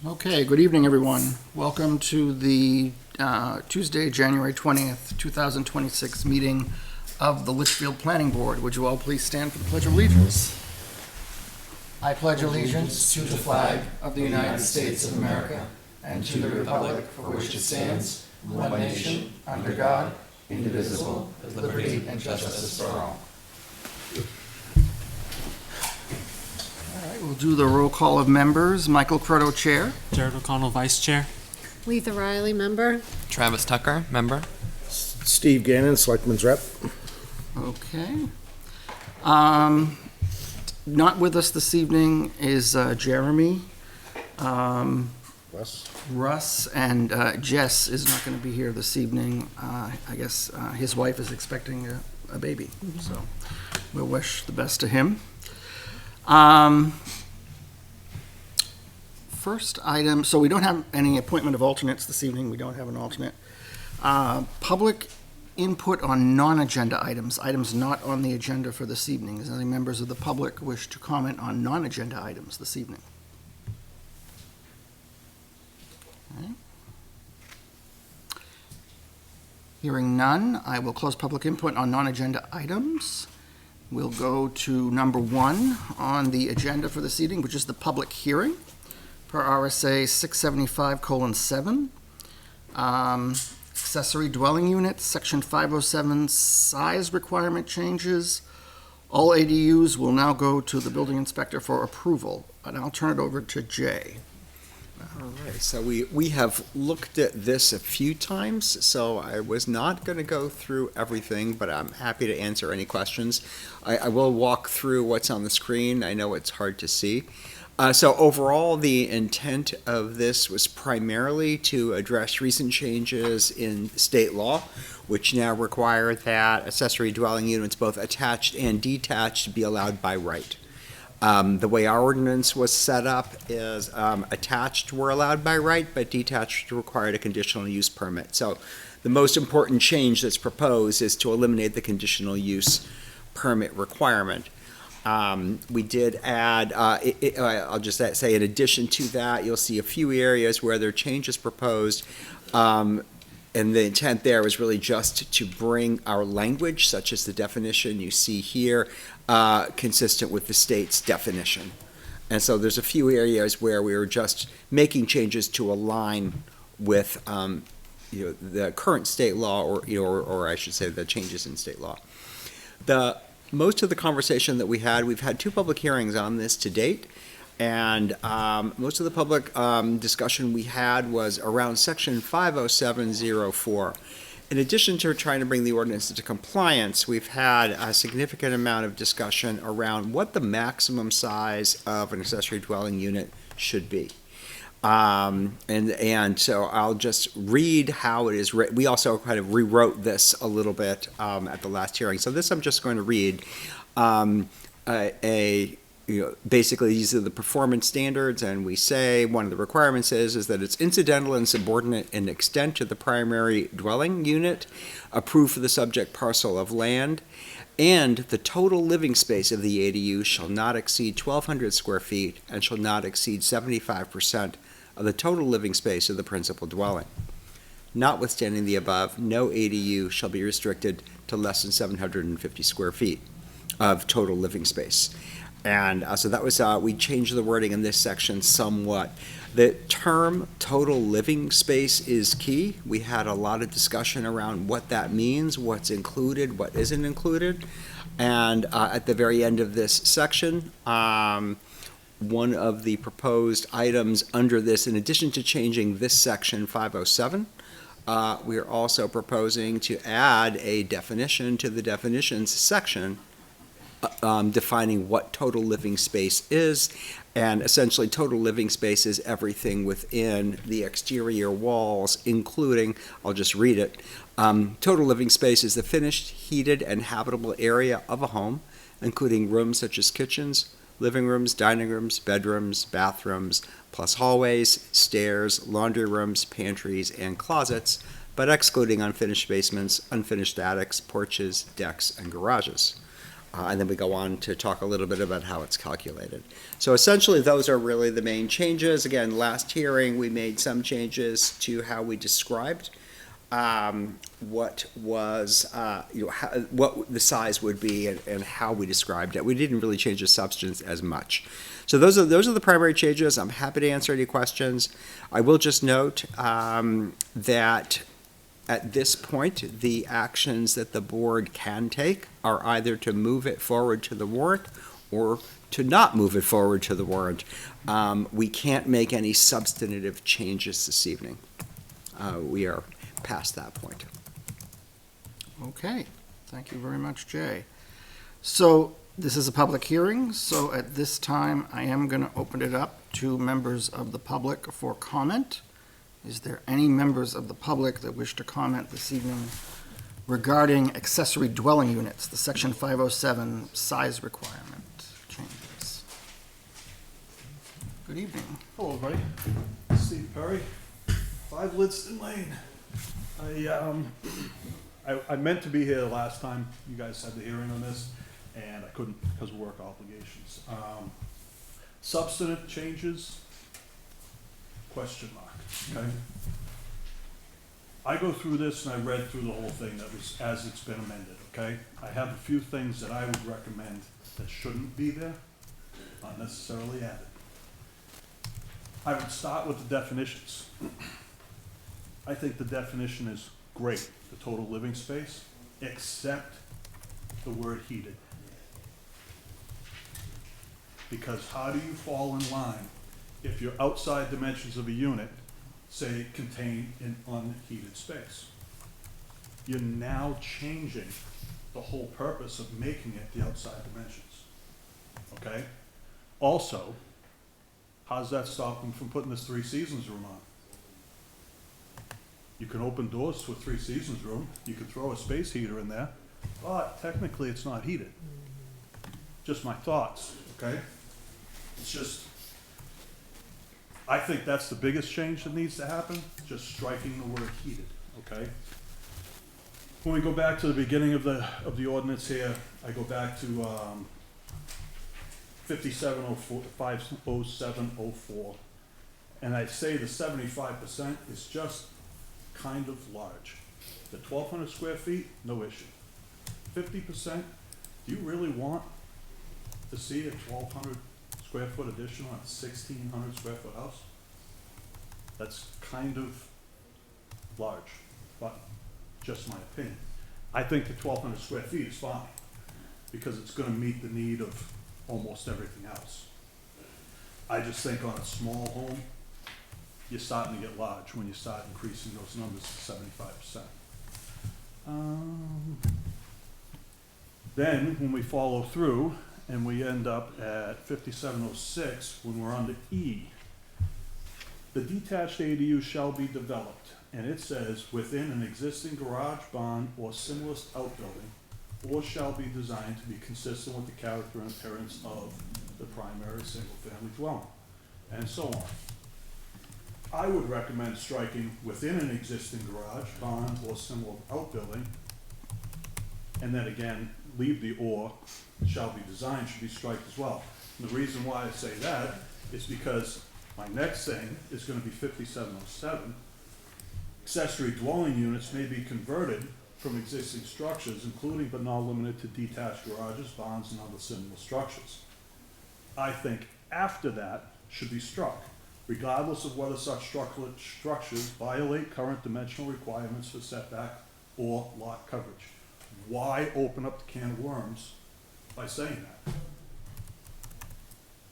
Okay, good evening, everyone. Welcome to the Tuesday, January 20th, 2026 meeting of the Litchfield Planning Board. Would you all please stand for the Pledge of Allegiance? I pledge allegiance to the flag of the United States of America and to the republic for which it stands, one nation, under God, indivisible, with liberty and justice for all. All right, we'll do the roll call of members. Michael Crotto, Chair. Jared O'Connell, Vice Chair. Letha Riley, member. Travis Tucker, member. Steve Gannon, Selectman's Rep. Okay. Not with us this evening is Jeremy. Russ and Jess is not going to be here this evening. I guess his wife is expecting a baby, so we'll wish the best to him. First item, so we don't have any appointment of alternates this evening. We don't have an alternate. Public input on non-agenda items not on the agenda for this evening. Does any members of the public wish to comment on non-agenda items this evening? Okay. Hearing none, I will close public input on non-agenda items. We'll go to number 1 on the agenda for this evening, which is the public hearing per RSA 675:7. Accessory dwelling units, section 507, size requirement changes. All ADUs will now go to the building inspector for approval. And I'll turn it over to Jay. All right, so we have looked at this a few times, so I was not going to go through everything, but I'm happy to answer any questions. I will walk through what's on the screen. I know it's hard to see. So overall, the intent of this was primarily to address recent changes in state law, which now require that accessory dwelling units, both attached and detached, be allowed by right. The way our ordinance was set up is attached were allowed by right, but detached required a conditional use permit. So the most important change that's proposed is to eliminate the conditional use permit requirement. We did add, I'll just say, in addition to that, you'll see a few areas where there are changes proposed. And the intent there was really just to bring our language, such as the definition you see here, consistent with the state's definition. And so there's a few areas where we were just making changes to align with the current state law, or I should say the changes in state law. Most of the conversation that we've had 2 public hearings on this to date, and most of the public discussion we had was around section 50704. In addition to trying to bring the ordinance into compliance, we've had a significant amount of discussion around what the maximum size of an accessory dwelling unit should be. And so I'll just read how it is written. We also kind of rewrote this a little bit at the last hearing. So this I'm just going to read. Basically, these are the performance standards, and we say one of the requirements is that it's incidental and subordinate in extent to the primary dwelling unit approved for the subject parcel of land, and the total living space of the ADU shall not exceed 1,200 square feet and shall not exceed 75% of the total living space of the principal dwelling. Notwithstanding the above, no ADU shall be restricted to less than 750 square feet of total living space. And so that was, we changed the wording in this section somewhat. The term total living space is key. We had a lot of discussion around what that means, what's included, what isn't included. And at the very end of this section, one of the proposed items under this, in addition to changing this section 507, we are also proposing to add a definition to the definitions section defining what total living space is. And essentially, total living space is everything within the exterior walls, including, I'll just read it, total living space is the finished, heated, and habitable area of a home, including rooms such as kitchens, living rooms, dining rooms, bedrooms, bathrooms, plus hallways, stairs, laundry rooms, pantries, and closets, but excluding unfinished basements, unfinished attics, porches, decks, and garages. And then we go on to talk a little bit about how it's calculated. So essentially, those are really the main changes. Again, last hearing, we made some changes to how we described what was, what the size would be and how we described it. We didn't really change the substance as much. So those are the primary changes. I'm happy to answer any questions. I will just note that at this point, the actions that the board can take are either to move it forward to the warrant or to not move it forward to the warrant. We can't make any substantive changes this evening. We are past that point. Okay, thank you very much, Jay. So this is a public hearing, so at this time, I am going to open it up to members of the public for comment. Is there any members of the public that wish to comment this evening regarding accessory dwelling units, the Section 507 size requirement changes? Good evening. Hello, everybody. Steve Perry, 5 Lidston Lane. I meant to be here the last time you guys had the hearing on this, and I couldn't because of work obligations. Substantive changes, question mark, okay? I go through this and I read through the whole thing that was as it's been amended, okay? I have a few things that I would recommend that shouldn't be there, not necessarily added. I would start with the definitions. I think the definition is great, the total living space, except the word heated. Because how do you fall in line if your outside dimensions of a unit say contain an unheated space? You're now changing the whole purpose of making it the outside dimensions, okay? Also, how does that stop them from putting this 3 seasons room on? You can open doors to a 3 seasons room, you can throw a space heater in there, but technically it's not heated. Just my thoughts, okay? It's just, I think that's the biggest change that needs to happen, just striking the word heated, okay? When we go back to the beginning of the ordinance here, I go back to 5704, and I say the 75% is just kind of large. The 1,200 square feet, no issue. 50%, do you really want to see a 1,200 square foot addition on a 1,600 square foot house? That's kind of large, but just my opinion. I think the 1,200 square feet is fine because it's going to meet the need of almost everything else. I just think on a small home, you're starting to get large when you start increasing those numbers to 75%. Then when we follow through and we end up at 5706, when we're under E, the detached ADU shall be developed, and it says within an existing garage, barn, or similar outbuilding, or shall be designed to be consistent with the character and appearance of the primary single-family dwelling, and so on. I would recommend striking within an existing garage, barn, or similar outbuilding, and then again, leave the or, shall be designed, should be striked as well. And the reason why I say that is because my next thing is going to be 5707. Accessory dwelling units may be converted from existing structures, including but not limited to detached garages, barns, and other similar structures. I think after that should be struck, regardless of whether such structures violate current dimensional requirements for setback or lot coverage. Why open up the can of worms by saying that?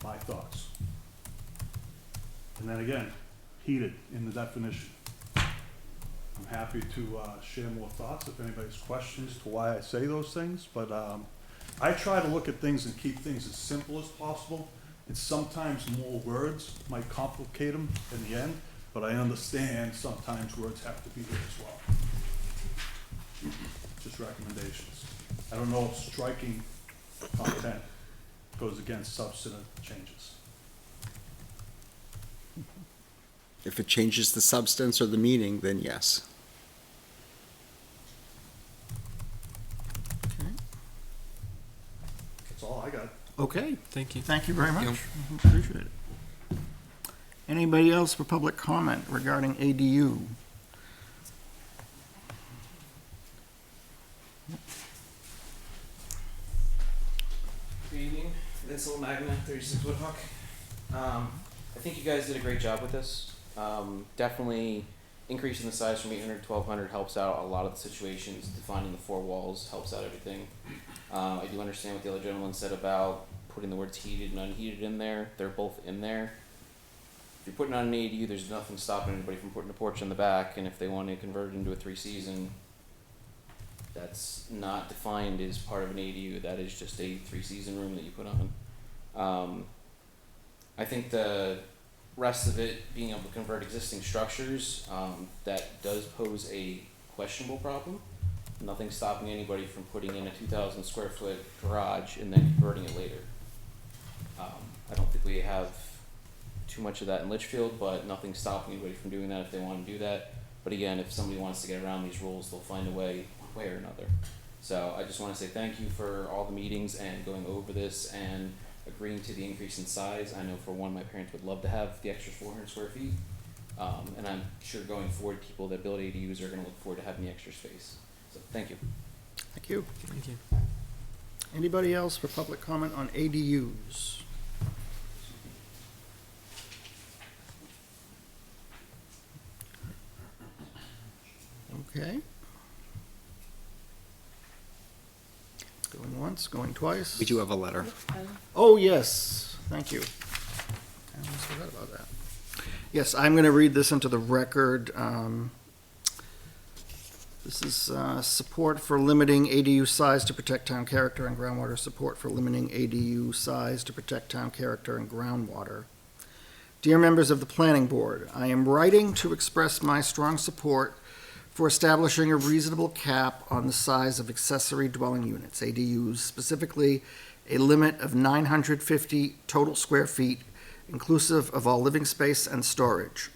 My thoughts. And then again, heated in the definition. I'm happy to share more thoughts if anybody's questions to why I say those things, but I try to look at things and keep things as simple as possible, and sometimes more words might complicate them in the end, but I understand sometimes words have to be there as well. Just recommendations. I don't know if striking content goes against substantive changes. If it changes the substance or the meaning, then yes. Okay, Thank you. thank you very Thank much. Appreciate it. Anybody else for public comment regarding ADU? Good evening, Vince Magna, 36 Woodhuck. I think you guys did a great job with this. Definitely increasing the size from 800 to 1200 helps out a lot of the situations. Defining the four walls helps out everything. I do understand what the other gentleman said about putting the words heated and unheated in there. They're both in there. If you're putting on an ADU, there's nothing stopping anybody from putting a porch in the back, and if they want to convert it into a 3-season, that's not defined as part of an ADU. That is just a 3-season room that you put on. I think the rest of it, being able to convert existing structures, that does pose a questionable problem. Nothing stopping anybody from putting in a 2,000 square foot garage and then converting it later. I don't think we have too much of that in Litchfield, but nothing stopping anybody from doing that if they want to do that. But again, if somebody wants to get around these rules, they'll find a way, one way or another. So I just want to say thank you for all the meetings and going over this and agreeing to the increase in size. I know for one, my parents would love to have the extra 400 square feet. And I'm sure going forward, people that build ADUs are going to look forward to having the extra space. So thank you. Thank you. Thank you. Anybody else for public comment on ADUs? Okay. Going once, going twice. We do have a letter. Oh, yes, thank you. I almost forgot about that. Yes, I'm going to read this into the record. This is support for limiting ADU size to protect town character and groundwater. Support for limiting ADU size to protect town character and groundwater. Dear members of the Planning Board, I am writing to express my strong support for establishing a reasonable cap on the size of accessory dwelling units, ADUs, specifically a limit of 950 total square feet, inclusive of all living space and storage.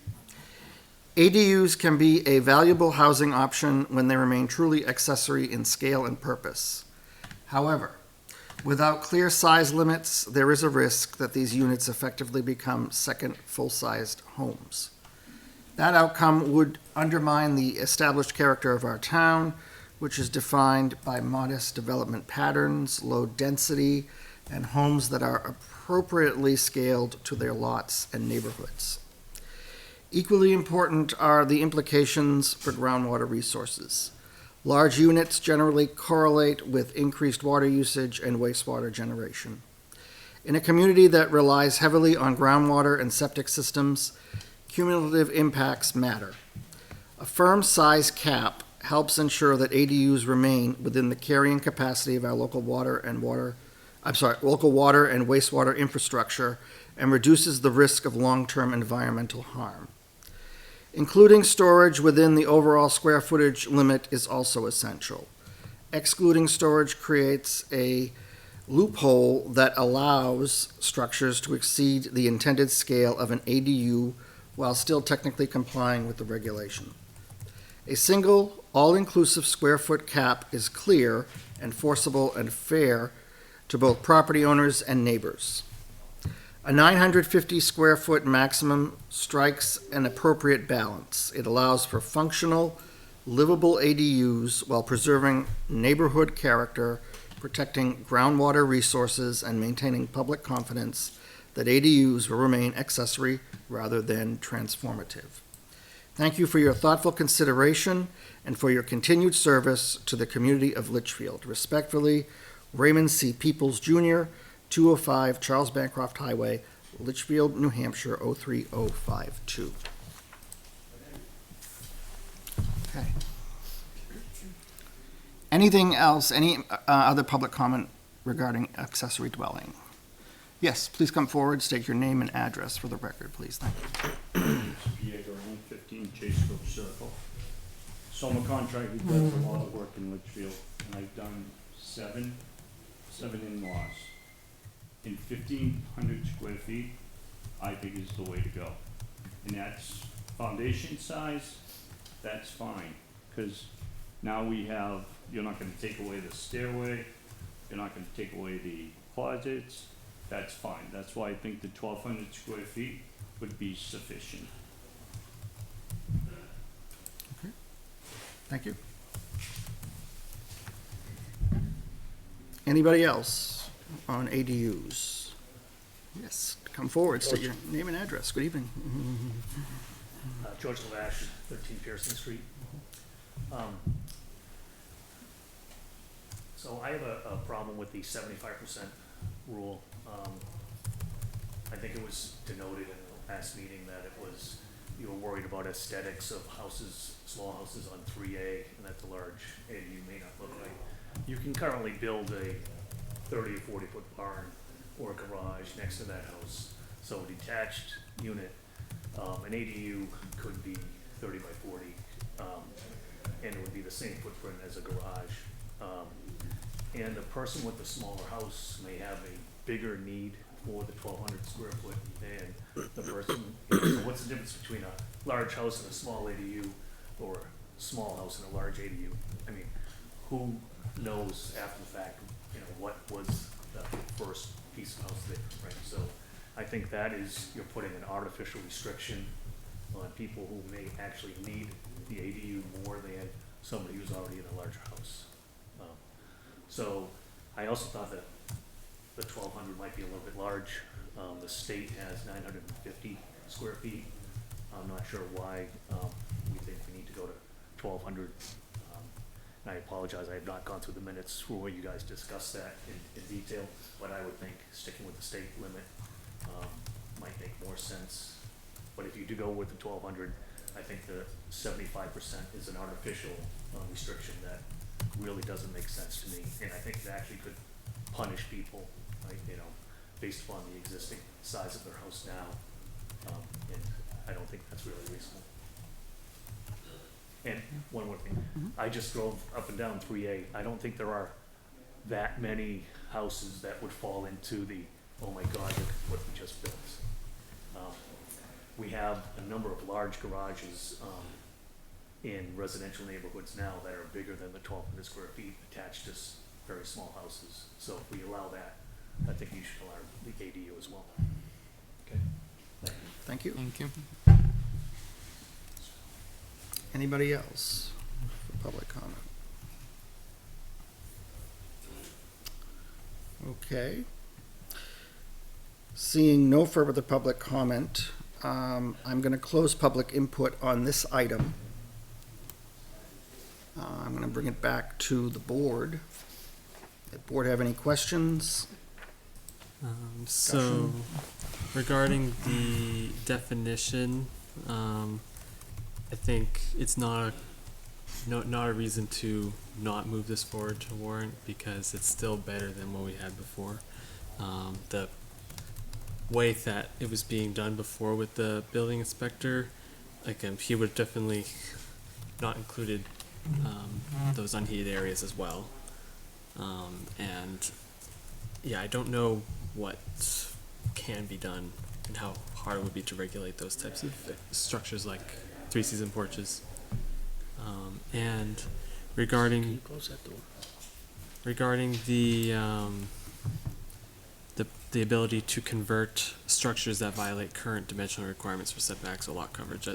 ADUs can be a valuable housing option when they remain truly accessory in scale and purpose. However, without clear size limits, there is a risk that these units effectively become second full-sized homes. That outcome would undermine the established character of our town, which is defined by modest development patterns, low density, and homes that are appropriately scaled to their lots and neighborhoods. Equally important are the implications for groundwater resources. Large units generally correlate with increased water usage and wastewater generation. In a community that relies heavily on groundwater and septic systems, cumulative impacts matter. A firm size cap helps ensure that ADUs remain within the carrying capacity of our local water and wastewater infrastructure and reduces the risk of long-term environmental harm. Including storage within the overall square footage limit is also essential. Excluding storage creates a loophole that allows structures to exceed the intended scale of an ADU while still technically complying with the regulation. A single, all-inclusive square foot cap is clear, enforceable, and fair to both property owners and neighbors. A 950 square foot maximum strikes an appropriate balance. It allows for functional, livable ADUs while preserving neighborhood character, protecting groundwater resources, and maintaining public confidence that ADUs will remain accessory rather than transformative. Thank you for your thoughtful consideration and for your continued service to the community of Litchfield. Respectfully, Raymond C. Peoples, Jr., 205 Charles Bancroft Highway, Litchfield, New Hampshire, 03052. Okay. Anything else, any other public comment regarding accessory dwelling? Yes, please come forward, state your name and address for the record, please. Thank you. Pierre Garone, 15 Chasecoach Circle. Soma contractor does a lot of work in Litchfield, and I've done seven in-laws. In 1,500 square feet, I think is the way to go. And that's foundation size, that's fine, because now we have, you're not gonna take away the stairway, you're not gonna take away the closets, that's fine. That's why I think the 1,200 square feet would be sufficient. Thank you. Anybody else on ADUs? Yes, come forward, state your name and address. Good evening. George Lavash, 13 Pearson Street. So I have a problem with the 75% rule. I think it was denoted in the last meeting that it was, you were worried about aesthetics of houses, small houses on 3A, and that the large ADU may not look right. You can currently build a 30 or 40 foot barn or a garage next to that house. So a detached unit, an ADU could be 30 by 40, and it would be the same footprint as a garage. And a person with a smaller house may have a bigger need for the 1,200 square foot than the person. So what's the difference between a large house and a small ADU, or a small house and a large ADU? I mean, who knows after the fact, what was the first piece of house there, right? So I think that is, you're putting an artificial restriction on people who may actually need the ADU more than somebody who's already in a larger house. So I also thought that the 1,200 might be a little bit large. The state has 950 square feet. I'm not sure why we think we need to go to 1,200. And I apologize, I have not gone through the minutes where you guys discussed that in detail, but I would think sticking with the state limit might make more sense. But if you do go with the 1,200, I think the 75% is an artificial restriction that really doesn't make sense to me. And I think it actually could punish people, right, based upon the existing size of their house now. And I don't think that's really reasonable. And one more thing, I just drove up and down 3A. I don't think there are that many houses that would fall into the, oh my God, look at what we just built. We have a number of large garages in residential neighborhoods now that are bigger than the 1,200 square feet attached to very small houses. So if we allow that, I think you should allow the ADU as well. Okay, thank you. Thank you. Thank you. Anybody else for public comment? Okay. Seeing no further public comment, I'm going to close public input on this item. I'm going to bring it back to the board. Does the board have any questions? So, regarding the definition, I think it's not a reason to not move this forward to warrant, because it's still better than what we had before. The way that it was being done before with the building inspector, like he would have definitely not included those unheated areas as well. And yeah, I don't know what can be done and how hard it would be to regulate those types of structures like three-season porches. And regarding the ability to convert structures that violate current dimensional requirements for setbacks or lot coverage,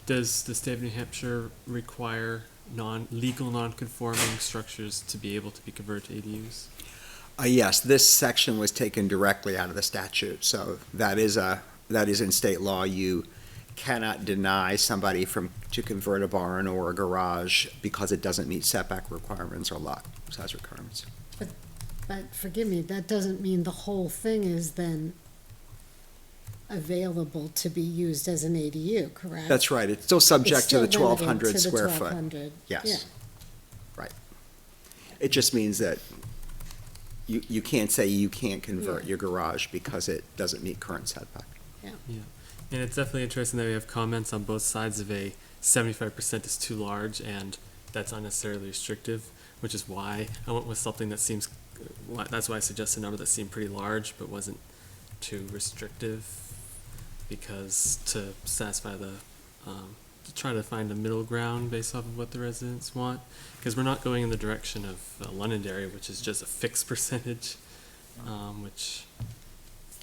does the state of New Hampshire require legal non-conforming structures to be able to be converted to ADUs? Yes, this section was taken directly out of the statute, so that is in state law. You cannot deny somebody to convert a barn or a garage because it doesn't meet setback requirements or lot size requirements. But forgive me, that doesn't mean the whole thing is then available to be used as an ADU, correct? That's right. It's still subject It's to the still limited 1,200 to the square foot. 1,200. Yes. Yeah. Right. It just means that you can't say you can't convert Yeah. your garage because it doesn't meet current setback. Yeah, and it's definitely interesting that we have comments on both sides of 75% is too large and that's unnecessarily restrictive, which is why I went with something that seems, that's why I suggested a number that seemed pretty large but wasn't too restrictive, because to satisfy to try to find a middle ground based off of what the residents want, because we're not going in the direction of Londonderry, which is just a fixed percentage. which,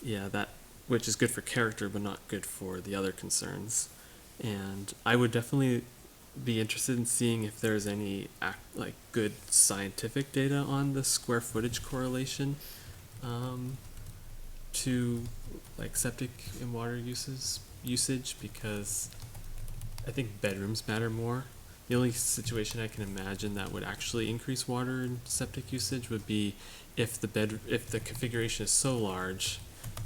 yeah, which is good for character, but not good for the other concerns. And I would definitely be interested in seeing if there's any good scientific data on the square footage correlation to like septic and water usage, because I think bedrooms matter more. The only situation I can imagine that would actually increase water and septic usage would be if the configuration is so large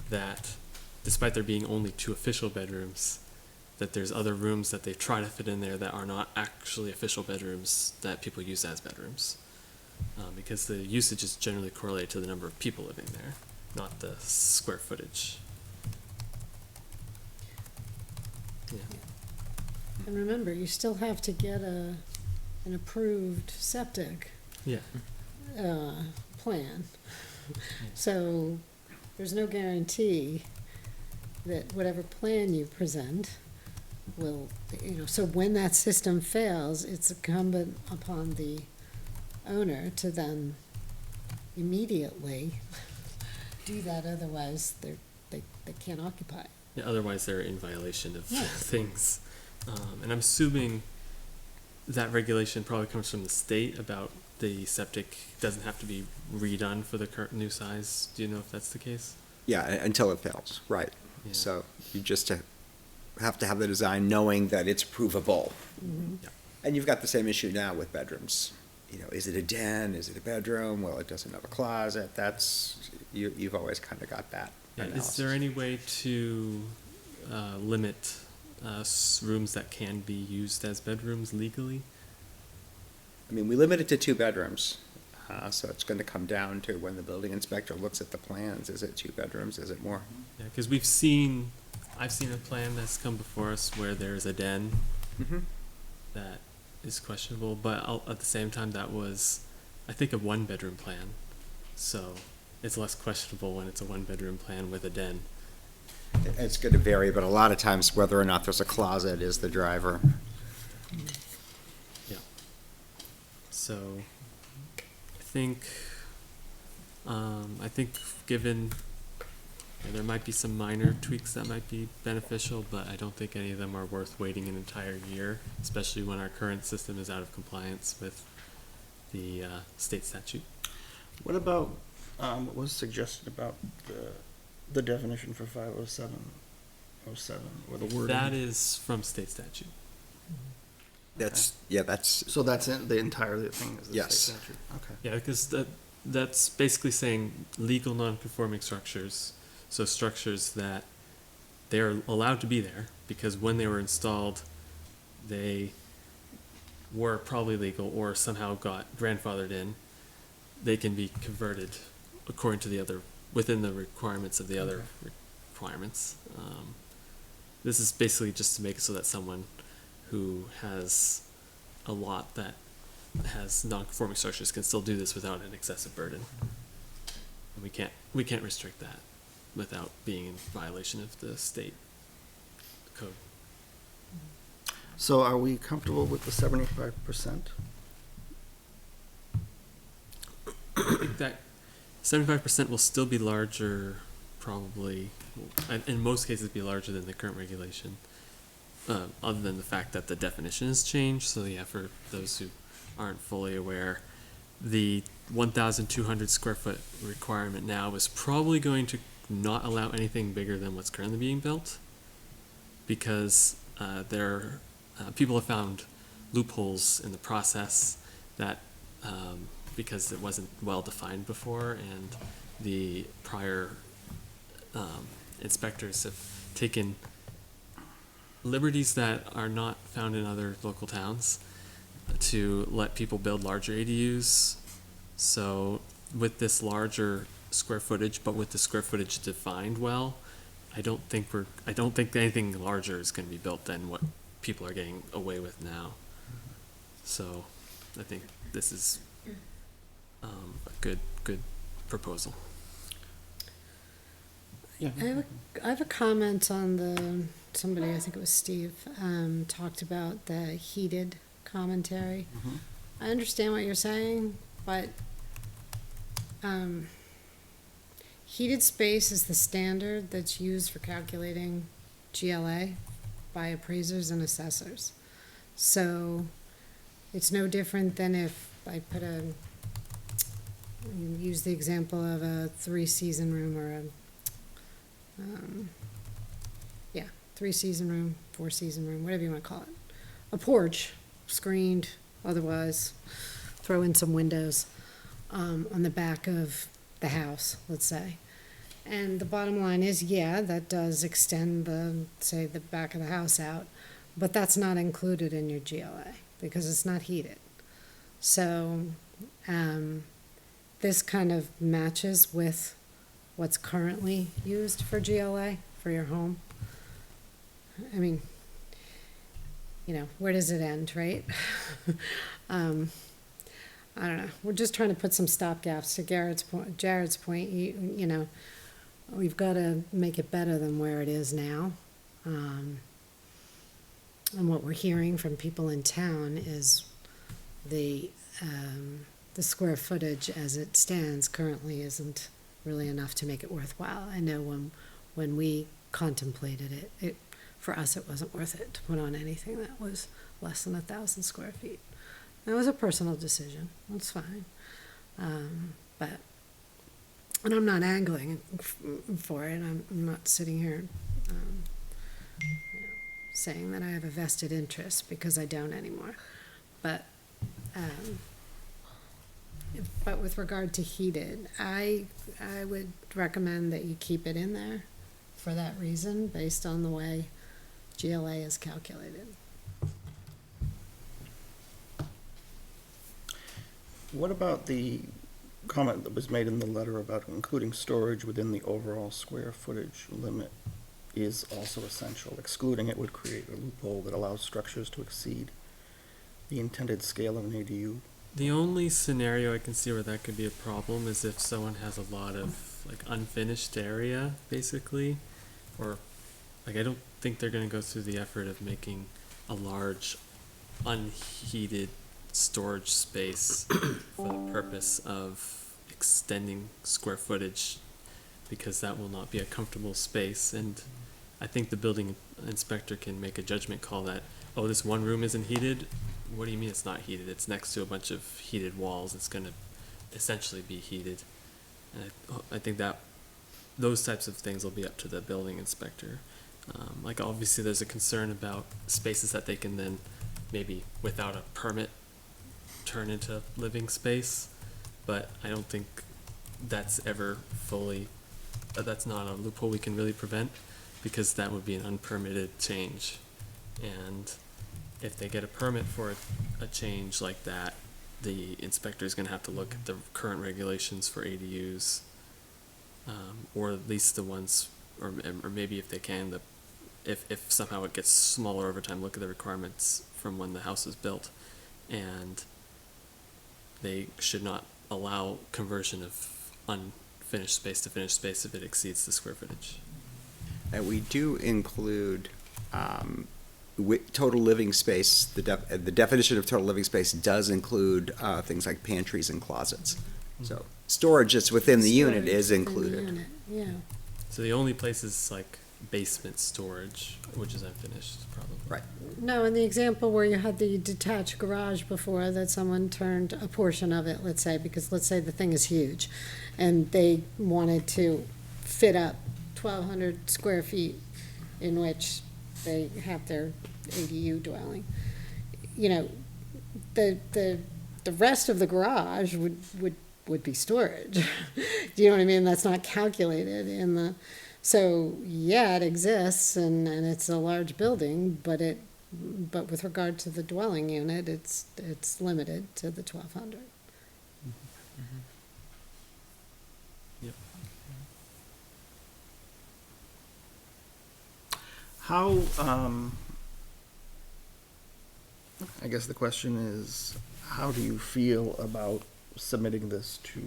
that, despite there being only 2 official bedrooms, that there's other rooms that they try to fit in there that are not actually official bedrooms that people use as bedrooms. Because the usage is generally correlated to the number of people living there, not the square footage. Yeah. And remember, you still have to get an approved septic Yeah. plan. So there's no guarantee that whatever plan you present will, so when that system fails, it's incumbent upon the owner to then immediately do that, otherwise they can't occupy. Yeah, otherwise they're in violation of Yeah. things. And I'm assuming that regulation probably comes from the state about the septic doesn't have to be redone for the current new size. Do you know if that's the case? Yeah, until it fails, right. Yeah. So you just have to have the design knowing that it's provable. Yeah. And you've got the same issue now with bedrooms. Is it a den? Is it a bedroom? Well, it doesn't have a closet. You've always kind of got that Yeah, analysis. is there any way to limit rooms that can be used as bedrooms legally? I mean, we limit it to 2 bedrooms, so it's going to come down to when the building inspector looks at the plans. Is it 2 bedrooms? Is it more? Yeah, because I've seen a plan that's come before us where there's a den Mm-hmm. that is questionable, but at the same time that was, I think, a 1-bedroom plan, so it's less questionable when it's a 1-bedroom plan with a den. It's going to vary, but a lot of times whether or not there's a closet is the driver. Yeah. So I think given there might be some minor tweaks that might be beneficial, but I don't think any of them are worth waiting an entire year, especially when our current system is out of compliance with the state statute. What about, what was suggested about the definition for 507, or the wording? That is from state statute. That's So that's the entire thing is the Yes. state statute? Okay. Yeah, because that's basically saying legal non-conforming structures, so structures that they're allowed to be there because when they were installed, they were probably legal or somehow got grandfathered in. They can be converted according to within the requirements of the other requirements. This is basically just to make it so that someone who has a lot that has non-conforming structures can still do this without an excessive burden. And we can't restrict that without being in violation of the state code. So are we comfortable with the 75%? I think that 75% will still be larger, probably, and in most cases be larger than the current regulation, other than the fact that the definition has changed. So yeah, for those who aren't fully aware, the 1,200 square foot requirement now is probably going to not allow anything bigger than what's currently being built, because people have found loopholes in the process that because it wasn't well defined before, and the prior inspectors have taken liberties that are not found in other local towns to let people build larger ADUs. So with this larger square footage, but with the square footage defined well, I don't think anything larger is going to be built than what people are getting away with now. So I think this is a good proposal. Yeah. I have a comment on somebody, I think it was Steve, talked about the heated commentary. Mhm. I understand what you're saying, but heated space is the standard that's used for calculating GLA by appraisers and assessors. So it's no different than if I use the example of a 3-season room or a, 3-season room, 4-season room, whatever you want to call it. A porch, screened, otherwise, throw in some windows on the back of the house, let's say. And the bottom line is, yeah, that does extend the back of the house out, but that's not included in your GLA because it's not heated. So this kind of matches with what's currently used for GLA for your home. I mean, where does it end, right? I don't know. We're just trying to put some stopgaps to Jared's point. We've got to make it better than where it is now. And what we're hearing from people in town is the square footage as it stands currently isn't really enough to make it worthwhile. I know when we contemplated it, for us it wasn't worth it to put on anything that was less than 1,000 square feet. That was a personal decision. That's fine. And I'm not angling for it. I'm not sitting here saying that I have a vested interest because I don't anymore. But with regard to heated, I would recommend that you keep it in there for that reason, based on the way GLA is calculated. What about the comment that was made in the letter about including storage within the overall square footage limit is also essential? Excluding it would create a loophole that allows structures to exceed the intended scale of an ADU. The only scenario I can see where that could be a problem is if someone has a lot of unfinished area, basically, or I don't think they're going to go through the effort of making a large unheated storage space for the purpose of extending square footage, because that will not be a comfortable space. And I think the building inspector can make a judgment call that, oh, this one room isn't heated. What do you mean it's not heated? It's next to a bunch of heated walls. It's going to essentially be heated. And I think that those types of things will be up to the building inspector. Obviously there's a concern about spaces that they can then maybe without a permit turn into living space, but I don't think that's ever fully, that's not a loophole we can really prevent, because that would be an unpermitted change. And if they get a permit for a change like that, the inspector is going to have to look at the current regulations for ADUs, or at least the ones, or maybe if they can, if somehow it gets smaller over time, look at the requirements from when the house was built. And they should not allow conversion of unfinished space to finished space if it exceeds the square footage. And we do include total living space. The definition of total living space does include things like pantries and closets. So storage that's within the unit Storage is within the included. unit, yeah. So the only place is basement storage, which is unfinished, probably. Right. No, in the example where you had the detached garage before, that someone turned a portion of it, let's say, because let's say the thing is huge, and they wanted to fit up 1,200 square feet in which they have their ADU dwelling. The rest of the garage would be storage. Do you know what I mean? That's not calculated in the. So yeah, it exists and it's a large building, but with regard to the dwelling unit, it's limited to the 1,200. Yep. How, I guess the question is, how do you feel about submitting this to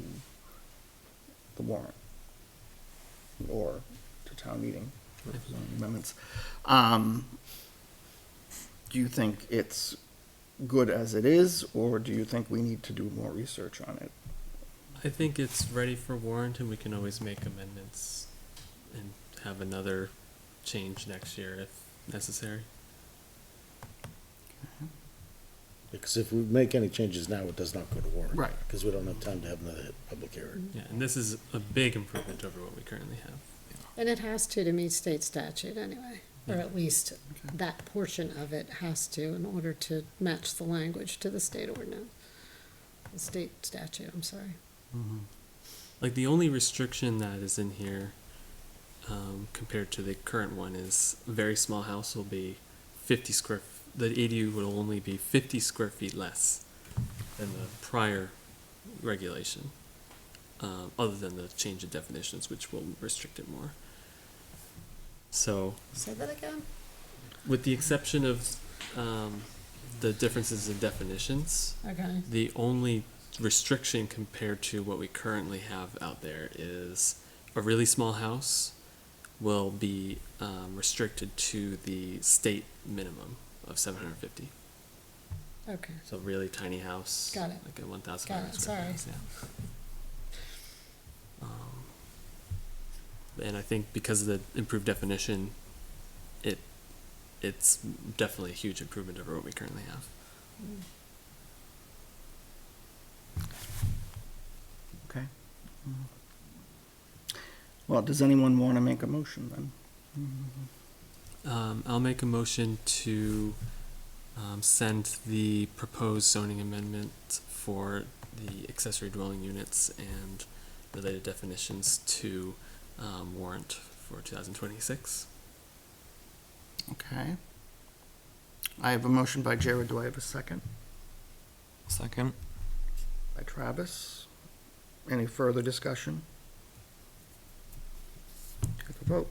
the warrant? Or to town meeting for zoning amendments? Do you think it's good as it is, or do you think we need to do more research on it? I think it's ready for warrant, and we can always make amendments and have another change next year if necessary. Because if we make any changes now, it does not go to warrant. Right. Because we don't have time to have another public hearing. Yeah, and this is a big improvement over what we currently have. And it has to meet state statute anyway, or Yeah. at least that portion of it has to in order to match the language to the state ordinance. The state statute, I'm sorry. Like the only restriction that is in here, compared to the current one, is a very small house will be 50 square. The ADU will only be 50 square feet less than the prior regulation, other than the change of definitions, which will restrict it more. So, Say that again? with the exception of the differences in definitions, Okay. the only restriction compared to what we currently have out there is a really small house will be restricted to the state minimum of 750. Okay. So really tiny house. Got it. Like a 1,000 Got it, square sorry. house, yeah. And I think because of the improved definition, it's definitely a huge improvement over what we currently have. Okay. Well, does anyone want to make a motion then? I'll make a motion to send the proposed zoning amendment for the accessory dwelling units and related definitions to warrant for 2026. Okay. I have a motion by Jared. Do I have a second? Second. By Travis. Any further discussion? Take a vote.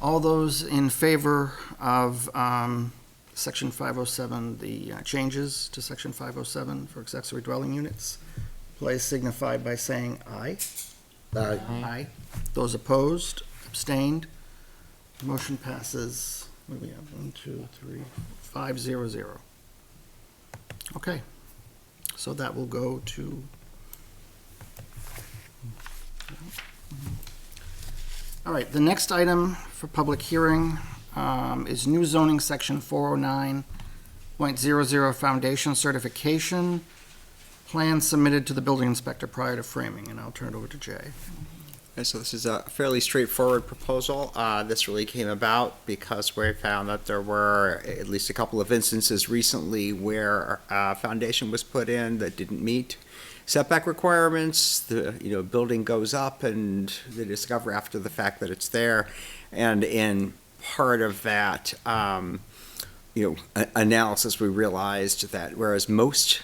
All those in favor of Section 507, the changes to Section 507 for accessory dwelling units, please signify by saying aye. Aye. Those opposed, abstained, motion passes. What do we have? 1, 2, 3, 5, 0, 0. Okay, so that will go to. All right, the next item for public hearing is new zoning section 409.00 foundation certification. Plan submitted to the building inspector prior to framing, and I'll turn it over to Jay. Okay, so this is a fairly straightforward proposal. This really came about because we found that there were at least a couple of instances recently where a foundation was put in that didn't meet setback requirements. The building goes up and they discover after the fact that it's there. And in part of that analysis, we realized that whereas most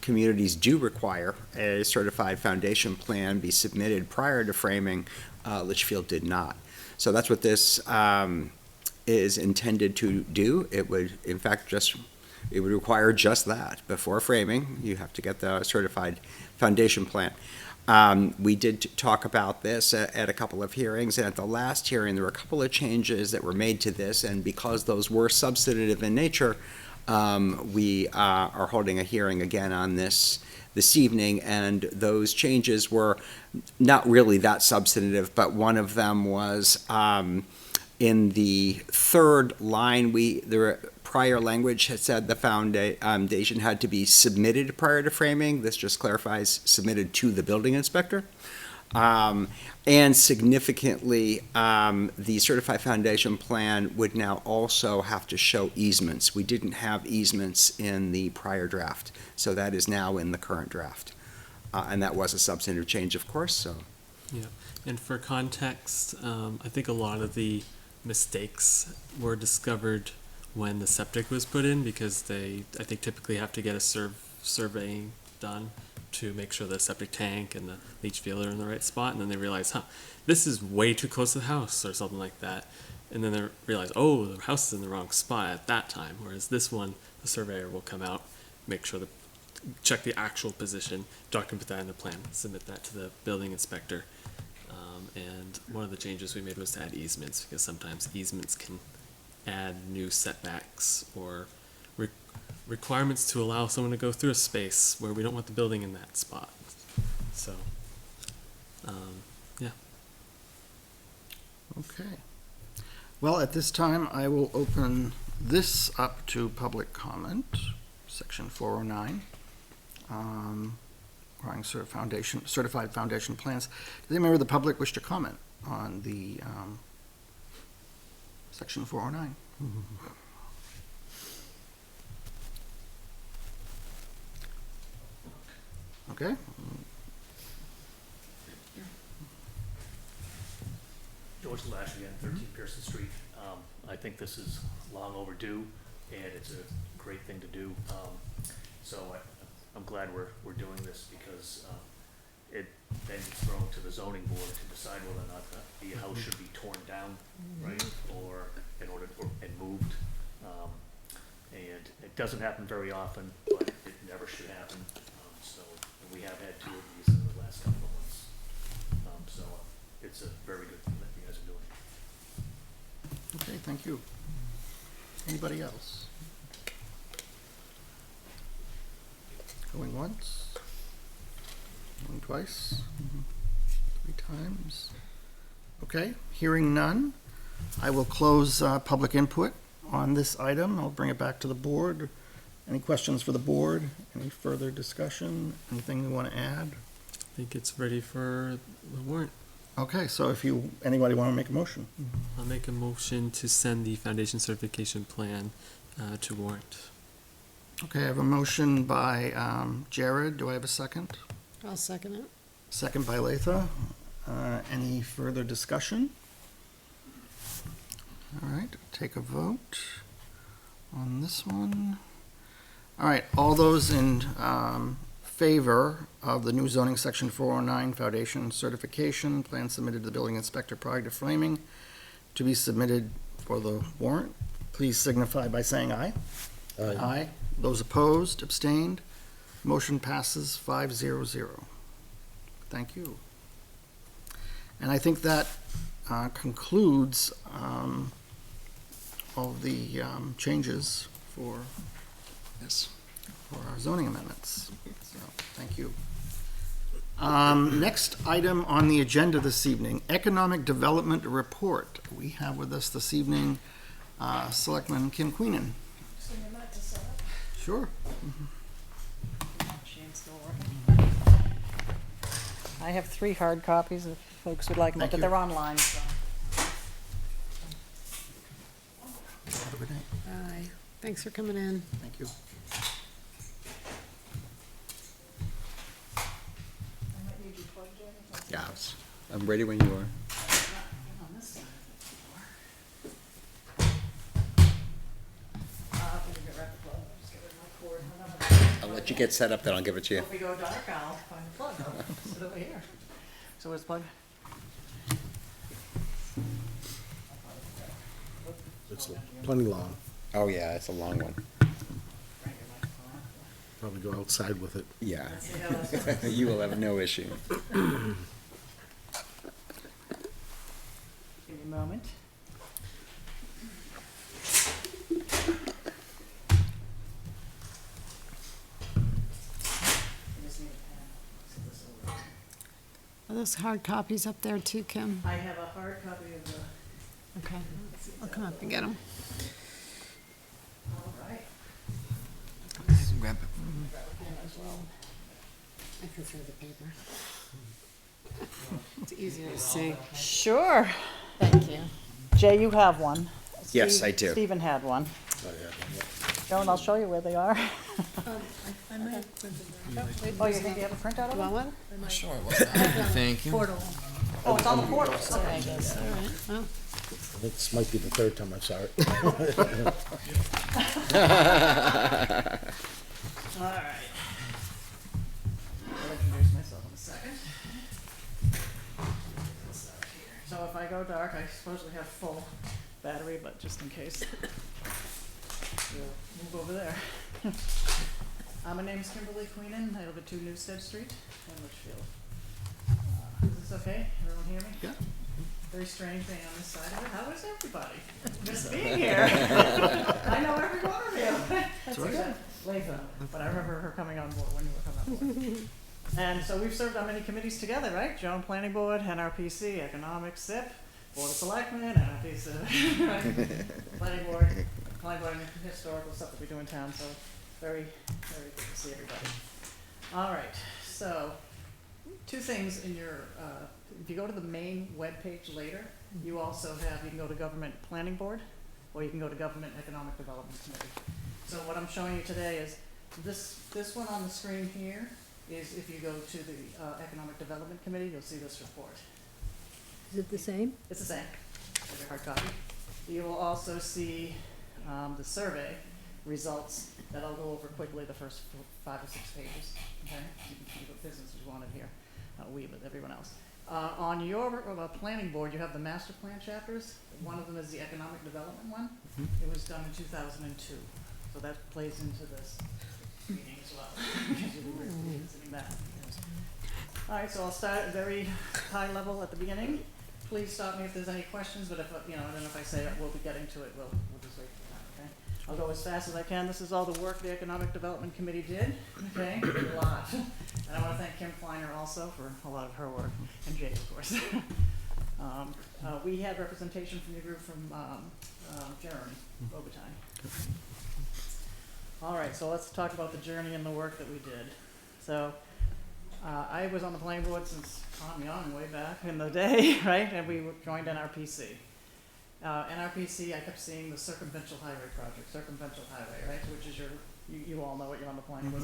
communities do require a certified foundation plan be submitted prior to framing, Litchfield did not. So that's what this is intended to do. It would, in fact, it would require just that. Before framing, you have to get the certified foundation plan. We did talk about this at a couple of hearings, and at the last hearing, there were a couple of changes that were made to this, and because those were substantive in nature, we are holding a hearing again on this evening, and those changes were not really that substantive, but one of them was in the third line, the prior language had said the foundation had to be submitted prior to framing. This just clarifies submitted to the building inspector. And significantly, the certified foundation plan would now also have to show easements. We didn't have easements in the prior draft, so that is now in the current draft. And that was a substantive change, of course, so. Yeah, and for context, I think a lot of the mistakes were discovered when the septic was put in, because I think typically have to get a surveying done to make sure the septic tank and the leach field are in the right spot, and then they realize, this is way too close to the house, or something like that. And then they realize, the house is in the wrong spot at that time, whereas this one, the surveyor will come out, make sure check the actual position, document that in the plan, submit that to the building inspector. And one of the changes we made was to add easements, because sometimes easements can add new setbacks or requirements to allow someone to go through a space where we don't want the building in that spot. So, yeah. Okay. Well, at this time, I will open this up to public comment, section 409. Requiring certified foundation plans. Does any member of the public wish to comment on the section 409? Okay. George Lash again, 13 Pearson Street. I think this is long overdue, and it's a great thing to do. So I'm glad we're doing this because it then gets thrown to the zoning board to decide whether or not the house should be torn down, right, or and moved. And it doesn't happen very often, but it never should happen. So we have had 2 of these in the last couple of months. So it's a very good thing that you guys are doing. Okay, thank you. Anybody else? Going once? Going twice? 3 times? Okay, hearing none, I will close public input on this item. I'll bring it back to the board. Any questions for the board? Any further discussion? Anything you want to add? I think it's ready for the warrant. Okay, so if anybody want to make a motion? I'll make a motion to send the foundation certification plan to warrant. Okay, I have a motion by Jared. Do I have a second? I'll second it. Second by Latha. Any further discussion? All right, take a vote on this one. All right, all those in favor of the new zoning section 409 foundation certification plan submitted to the building inspector prior to framing to be submitted for the warrant, please signify by saying aye. Aye. Those opposed, abstained, motion passes 5-0-0. Thank you. And I think that concludes all of the changes for Yes. our zoning amendments. So, thank you. Next item on the agenda this evening, Economic Development Report. We have with us this evening Selectman Kim Queenan. Sure. I have 3 hard copies if folks would like them, Thank but you. they're online, so. Have a good night. Aye. Thanks for coming in. Thank you. Yes. I'm ready when you are. I'll let you get set up, then I'll give it to you. If we go dark, I'll find the plug. I'll sit over here. So where's the plug? It's plenty long. Oh, yeah, it's a long one. Probably go outside with it. Yeah. You will have no issue. Give me a moment. Are those hard copies up there too, Kim? I have a hard copy of the, Okay. I'll come up and get them. all right. Grab it. I prefer the paper. It's easier to see. Sure. Thank you. Jay, you have one. Yes, Steve- I do. Stephen had one. Oh, yeah. Joan, I'll show you where they are. I might. Oh, you think you have a printout of Do you them? want one? Sure, what's that? Thank you. Oh, it's on the portal. Okay. All right. Well, I think this might be the 3rd time I saw it. All right. I'll introduce myself in a second. So if I go dark, I suppose we have full battery, but just in case, we'll move over there. My name's Kimberly Queenan. I live at 2 Newstead Street in Litchfield. Is this okay? Everyone hear me? Yeah. Very strange being on this side of it. How is everybody? Just being here. I know every one of you. That's right. good. Latha, but I remember her coming on board when you were coming on board. And so we've served on many committees together, right? Joan Planning Board, NRPC, Economic, SIP, Board of Selectmen, NRPC, right? Planning Board, and historical stuff that we do in town, so very, very good to see everybody. All right, so, two things in your, if you go to the main webpage later, you also have, you can go to Government Planning Board, or you can go to Government Economic Development Committee. So what I'm showing you today is, this one on the screen here is if you go to the Economic Development Committee, you'll see this report. Is it the same? It's the same, as your hard copy. You will also see the survey results that I'll go over quickly, the first 5 or 6 pages, okay? You can see what business you wanted here, we, but everyone else. On your planning board, you have the master plan chapters. One of them is the economic development one. It was done in 2002, so that plays into this meeting as well. Because you'll be revisiting that. All right, so I'll start at very high level at the beginning. Please stop me if there's any questions, but if, I don't know if I say it, we'll be getting to it, we'll just wait for that, okay? I'll go as fast as I can. This is all the work the Economic Development Committee did, okay? A lot. And I want to thank Kim Kleiner also for a lot of her work, and Jay, of course. We had representation from the group from Jeremy Robitaille. All right, so let's talk about the journey and the work that we did. So I was on the planning board since Tom Young, way back in the day, right? And we joined NRPC. NRPC, I kept seeing the circumventional highway project, circumventional highway, right? Which is you all know what you're on the planning board,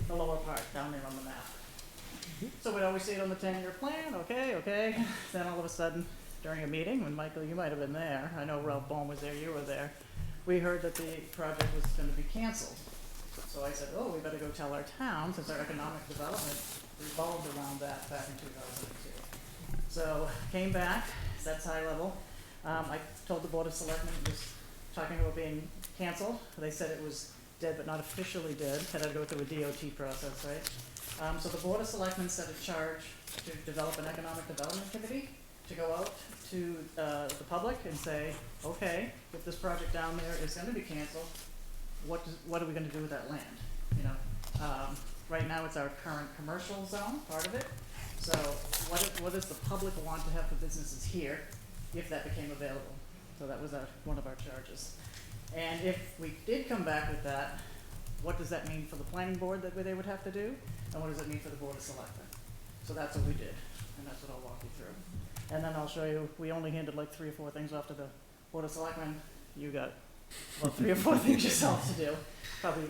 the lower part down there on the map. So we'd always see it on the 10-year plan, okay. Then all of a sudden, during a meeting, when Michael, you might have been there, I know Ralph Bohm was there, you were there, we heard that the project was going to be canceled. So I said, oh, we better go tell our town, since our economic development revolved around that back in 2002. So came back, that's high level. I told the Board of Selectmen it was talking about being canceled. They said it was dead but not officially dead, had to go through a DOT process, right? So the Board of Selectmen set a charge to develop an economic development committee to go out to the public and say, okay, if this project down there is going to be canceled, what are we going to do with that land? Right now it's our current commercial zone, part of it. So what does the public want to have for businesses here if that became available? So that was one of our charges. And if we did come back with that, what does that mean for the planning board that they would have to do? And what does it mean for the Board of Selectmen? So that's what we did, and that's what I'll walk you through. And then I'll show you, we only handed like 3 or 4 things off to the Board of Selectmen. You got about 3 or 4 things yourself to do, probably,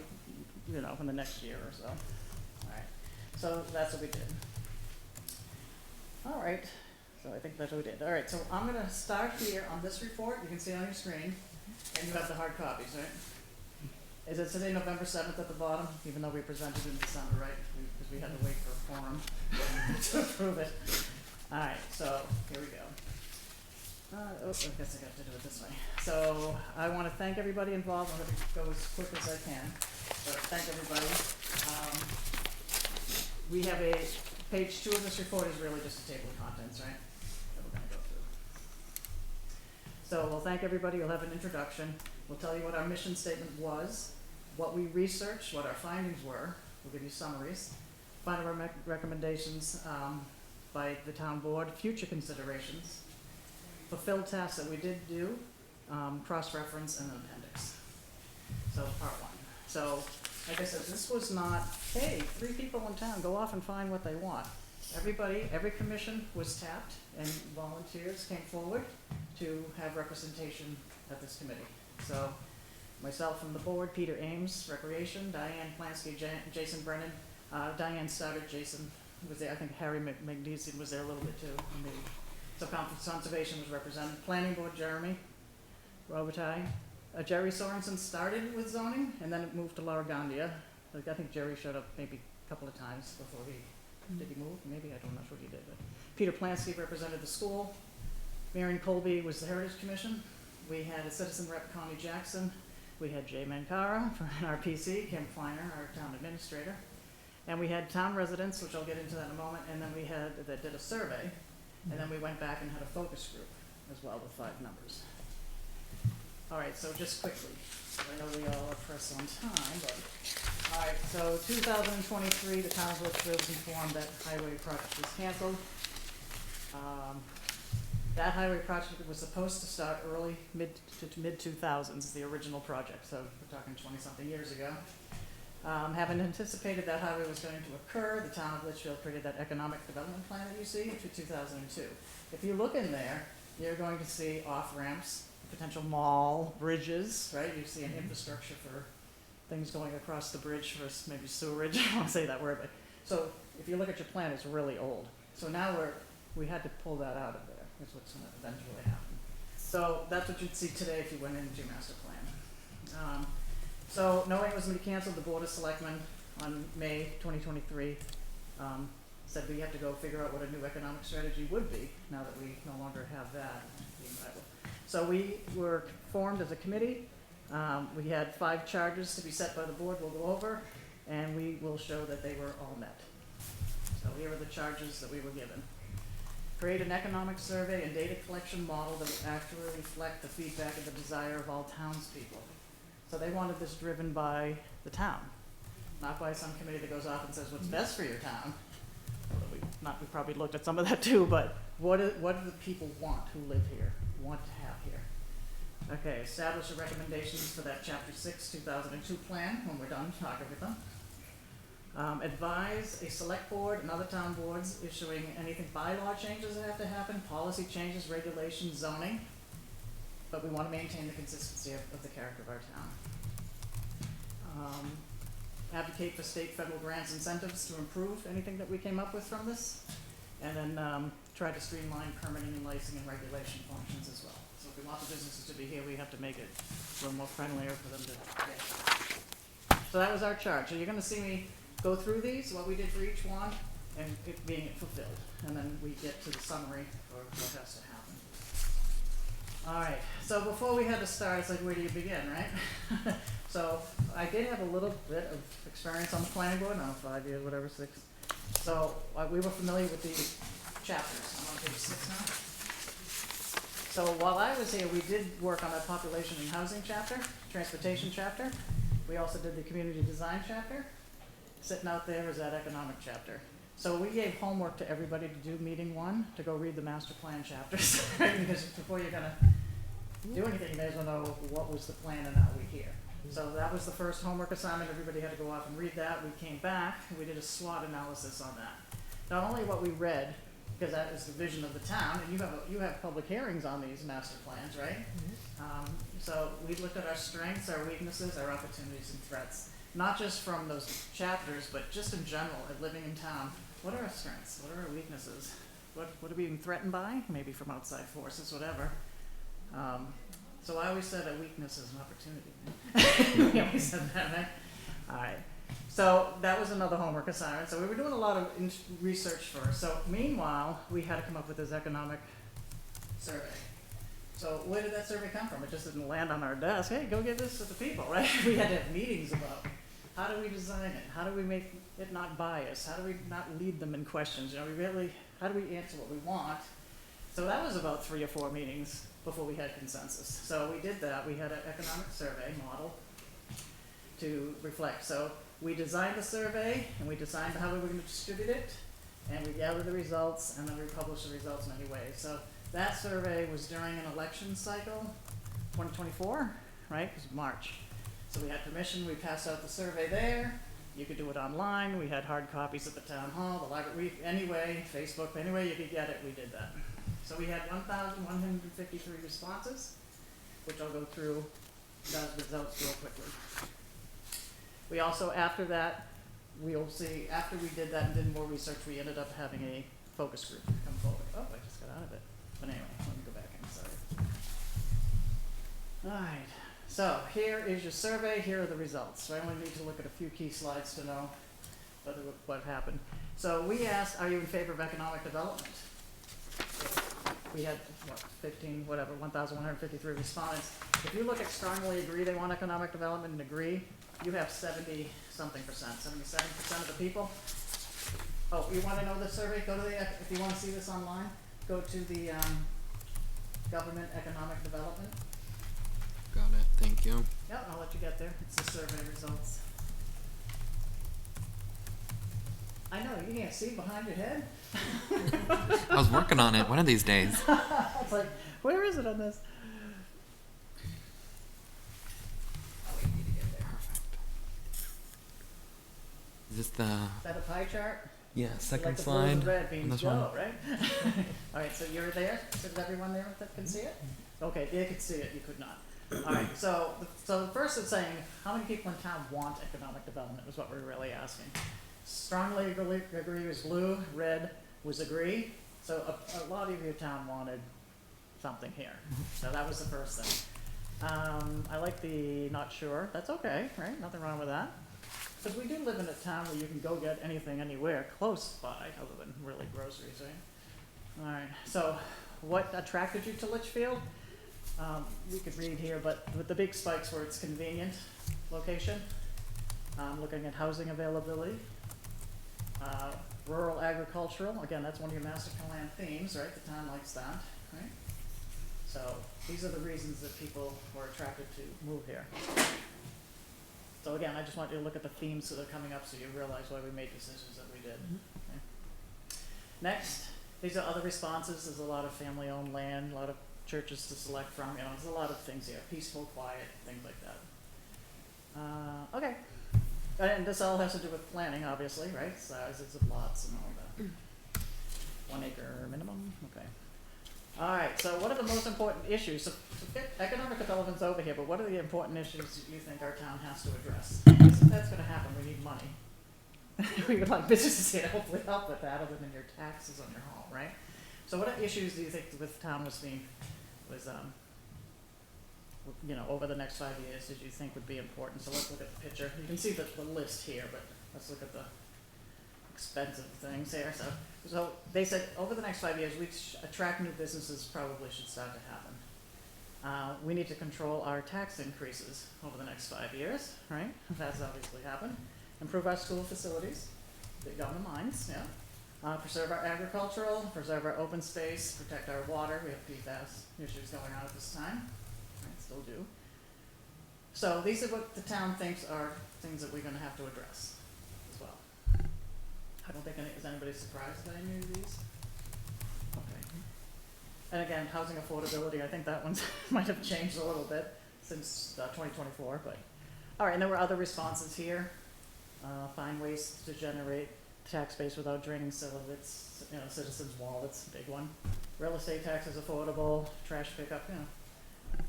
in the next year or so. All right, so that's what we did. All right, so I think that's what we did. All right, so I'm gonna start here on this report. You can see it on your screen, and you have the hard copies, right? Is it today November 7th at the bottom, even though we presented in December, right? Because we had to wait for a forum to approve it. All right, so here we go. I guess I got to do it this way. So I want to thank everybody involved. I'm going to go as quick as I can. But thank everybody. We have page 2 of this report is really just a table of contents, right? That we're going to go through. So we'll thank everybody. We'll have an introduction. We'll tell you what our mission statement was, what we researched, what our findings were. We'll give you summaries. Final recommendations by the town board, future considerations, fulfilled tasks that we did do, cross-reference, and an appendix. So part 1. So like I said, this was not, hey, 3 people in town, go off and find what they want. Every commission was tapped, and volunteers came forward to have representation at this committee. So myself from the board, Peter Ames, Recreation, Diane Plansky, Jason Brennan. Diane started, Jason was there, I think Harry McNeese was there a little bit too. So Conservation was represented. Planning Board, Jeremy Robitaille. Jerry Sorensen started with zoning, and then it moved to Laura Gandia. Like, I think Jerry showed up maybe a couple of times before did he move? Maybe, I don't know what he did. But Peter Plansky represented the school. Marion Colby was the Heritage Commission. We had a citizen rep, Connie Jackson. We had Jay Mankara from RPC, Kim Kleiner, our town administrator. And we had town residents, which I'll get into that in a moment, and then we had, that did a survey, and then we went back and had a focus group as well with 5 numbers. All right, so just quickly, I know we all are pressed on time, but Alright, so 2023, the town of Litchfield was informed that highway project was canceled. That highway project was supposed to start early, mid 2000s, the original project, so we're talking 20-something years ago. Having anticipated that highway was going to occur, the town of Litchfield created that economic development plan that you see for 2002. If you look in there, you're going to see off-ramps, potential mall, bridges, right? You see an infrastructure for things going across the bridge for maybe sewerage, I won't say that word, but, so if you look at your plan, it's really old. So now we had to pull that out of there, is what's gonna eventually happen. So that's what you'd see today if you went into your master plan. So knowing it was gonna be canceled, the Board of Selectmen on May 2023 said we have to go figure out what a new economic strategy would be now that we no longer have that being viable. So we were formed as a committee. We had 5 charges to be set by the board we'll go over, and we will show that they were all met. So here are the charges that we were given. Create an economic survey and data collection model that would accurately reflect the feedback and the desire of all townspeople. So they wanted this driven by the town, not by some committee that goes off and says what's best for your town. Although we probably looked at some of that too, but what do the people want who live here, want to have here? Okay, establish the recommendations for that Chapter 6, 2002 plan when we're done talking with them. Advise a select board and other town boards issuing anything bylaw changes that have to happen, policy changes, regulations, zoning. But we want to maintain the consistency of the character of our town. Advocate for state, federal grants, incentives to improve anything that we came up with from this. And then try to streamline permitting and licensing and regulation functions as well. So if we want the businesses to be here, we have to make it a little more friendlier for them to get. So that was our charge. So you're gonna see me go through these, what we did for each one, and it being fulfilled. And then we get to the summary for what has to happen. Alright, so before we had to start, it's like, where do you begin, right? So I did have a little bit of experience on the planning board, no, 5 years, whatever, 6. So we were familiar with these chapters. I'm on page 6 now. So while I was here, we did work on that population and housing chapter, transportation chapter. We also did the community design chapter. Sitting out there is that economic chapter. So we gave homework to everybody to do meeting 1, to go read the master plan chapters, right? Because before you're gonna do anything, you may as well know what was the plan and how we here. So that was the first homework assignment. Everybody had to go off and read that. We came back and we did a SWOT analysis on that. Not only what we read, because that is the vision of the town, and you have public hearings on these master plans, right? So we looked at our strengths, our weaknesses, our opportunities and threats. Not just from those chapters, but just in general, at living in town. What are our strengths? What are our weaknesses? What are we being threatened by? Maybe from outside forces, whatever. So I always said a weakness is an opportunity. We always said that, right? All right. So that was another homework assignment. So we were doing a lot of research first. So meanwhile, we had to come up with this economic survey. So where did that survey come from? It just didn't land on our desk. Hey, go give this to the people, right? We had to have meetings about how do we design it? How do we make it not biased? How do we not lead them in questions? You know, how do we answer what we want? So that was about 3 or 4 meetings before we had consensus. So we did that. We had an economic survey model to reflect. So we designed the survey, and we designed how we were going to distribute it, and we gathered the results, and then we published the results in any way. So that survey was during an election cycle, 2024, right? It was March. So we had permission. We passed out the survey there. You could do it online. We had hard copies at the town hall, the library, anyway, Facebook, any way you could get it, we did that. So we had 1,153 responses, which I'll go through those results real quickly. We also, after that, we'll see, after we did that and did more research, we ended up having a focus group come forward. Oh, I just got out of it. But anyway, let me go back inside. All right, so here is your survey. Here are the results. So I only need to look at a few key slides to know what happened. So we asked, are you in favor of economic development? We had, 1,153 respondents. If you look at strongly agree they want economic development and agree, you have 70-something percent, 77% of the people. Oh, you want to know the survey? Go to if you want to see this online, go to the government economic development. Got it. Thank you. Yep, I'll let you get there. It's the survey results. I know, you can't see behind your head. I was working on it one of these days. It's like, where is it on this? Is this the Is that a pie chart? second Like the blue slide? and red on means this go, one? right? All right, so you're there? Is everyone there that can see it? Okay, they could see it, you could not. All right, so the first is saying, how many people in town want economic development was what we're really asking. Strongly agree was blue, red was agree. So a lot of your town wanted something here. So that was the first thing. I like the not sure, that's okay, right? Nothing wrong with that. Because we do live in a town where you can go get anything anywhere close by, other than really groceries, right? All right, so what attracted you to Litchfield? We could read here, but with the big spikes where it's convenient location, looking at housing availability, rural agricultural, again, that's one of your master plan themes, right? The town likes that, right? So these are the reasons that people were attracted to move here. So again, I just want you to look at the themes that are coming up so you realize why we made decisions that we did. Okay. Next, these are other responses. There's a lot of family-owned land, a lot of churches to select from. You know, there's a lot of things here. Peaceful, quiet, things like that. Okay. And this all has to do with planning, obviously, right? Sizes of lots and all that. 1 acre minimum. Okay. All right, so what are the most important issues? So economic development's over here, but what are the important issues you think our town has to address? Because if that's gonna happen, we need money. We would like businesses here to hopefully help with that, other than your taxes on your home, right? So what issues do you think the town was you know, over the next 5 years, did you think would be important? So let's look at the picture. You can see the list here, but let's look at the expensive things here. So they said over the next 5 years, we attract new businesses probably should start to happen. We need to control our tax increases over the next 5 years, right? That's obviously happened. Improve our school facilities, big on the minds, yeah. Preserve our agricultural, preserve our open space, protect our water. We have PFAS issues going on at this time, right? Still do. So these are what the town thinks are things that we're gonna have to address as well. I don't think is anybody surprised by any of these? Okay. And again, housing affordability, I think that one might have changed a little bit since 2024, but. All right, and there were other responses here. Find ways to generate tax base without draining citizens' wallets, big one. Real estate taxes affordable, trash pickup, you know.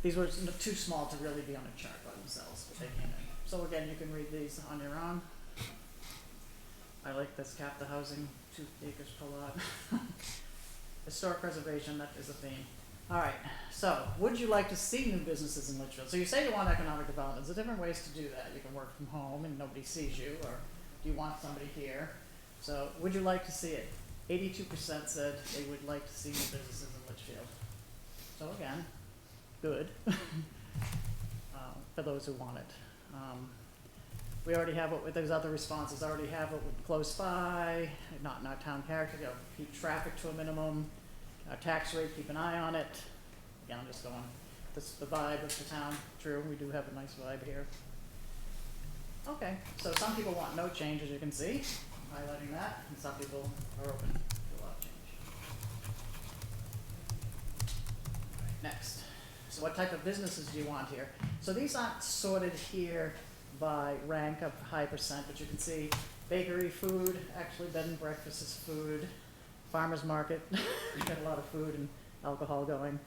These were too small to really be on a chart by themselves, but they came in. So again, you can read these on your own. I like this, cap the housing, 2 acres per lot. Historic preservation, that is a theme. All right, so would you like to see new businesses in Litchfield? So you say you want economic development. There's different ways to do that. You can work from home and nobody sees you, or do you want somebody here? So would you like to see it? 82% said they would like to see new businesses in Litchfield. So again, good for those who want it. We already have what, there's other responses, already have it close by, not in our town character, you know, keep traffic to a minimum, our tax rate, keep an eye on it. Again, I'm just going, this is the vibe of the town, true, we do have a nice vibe here. Okay, so some people want no change, as you can see, highlighting that, and some people are open to a lot of change. All right, next. So what type of businesses do you want here? So these aren't sorted here by rank of high percent, but you can see bakery, food, actually bed and breakfast is food, farmer's market, got a lot of food and alcohol going,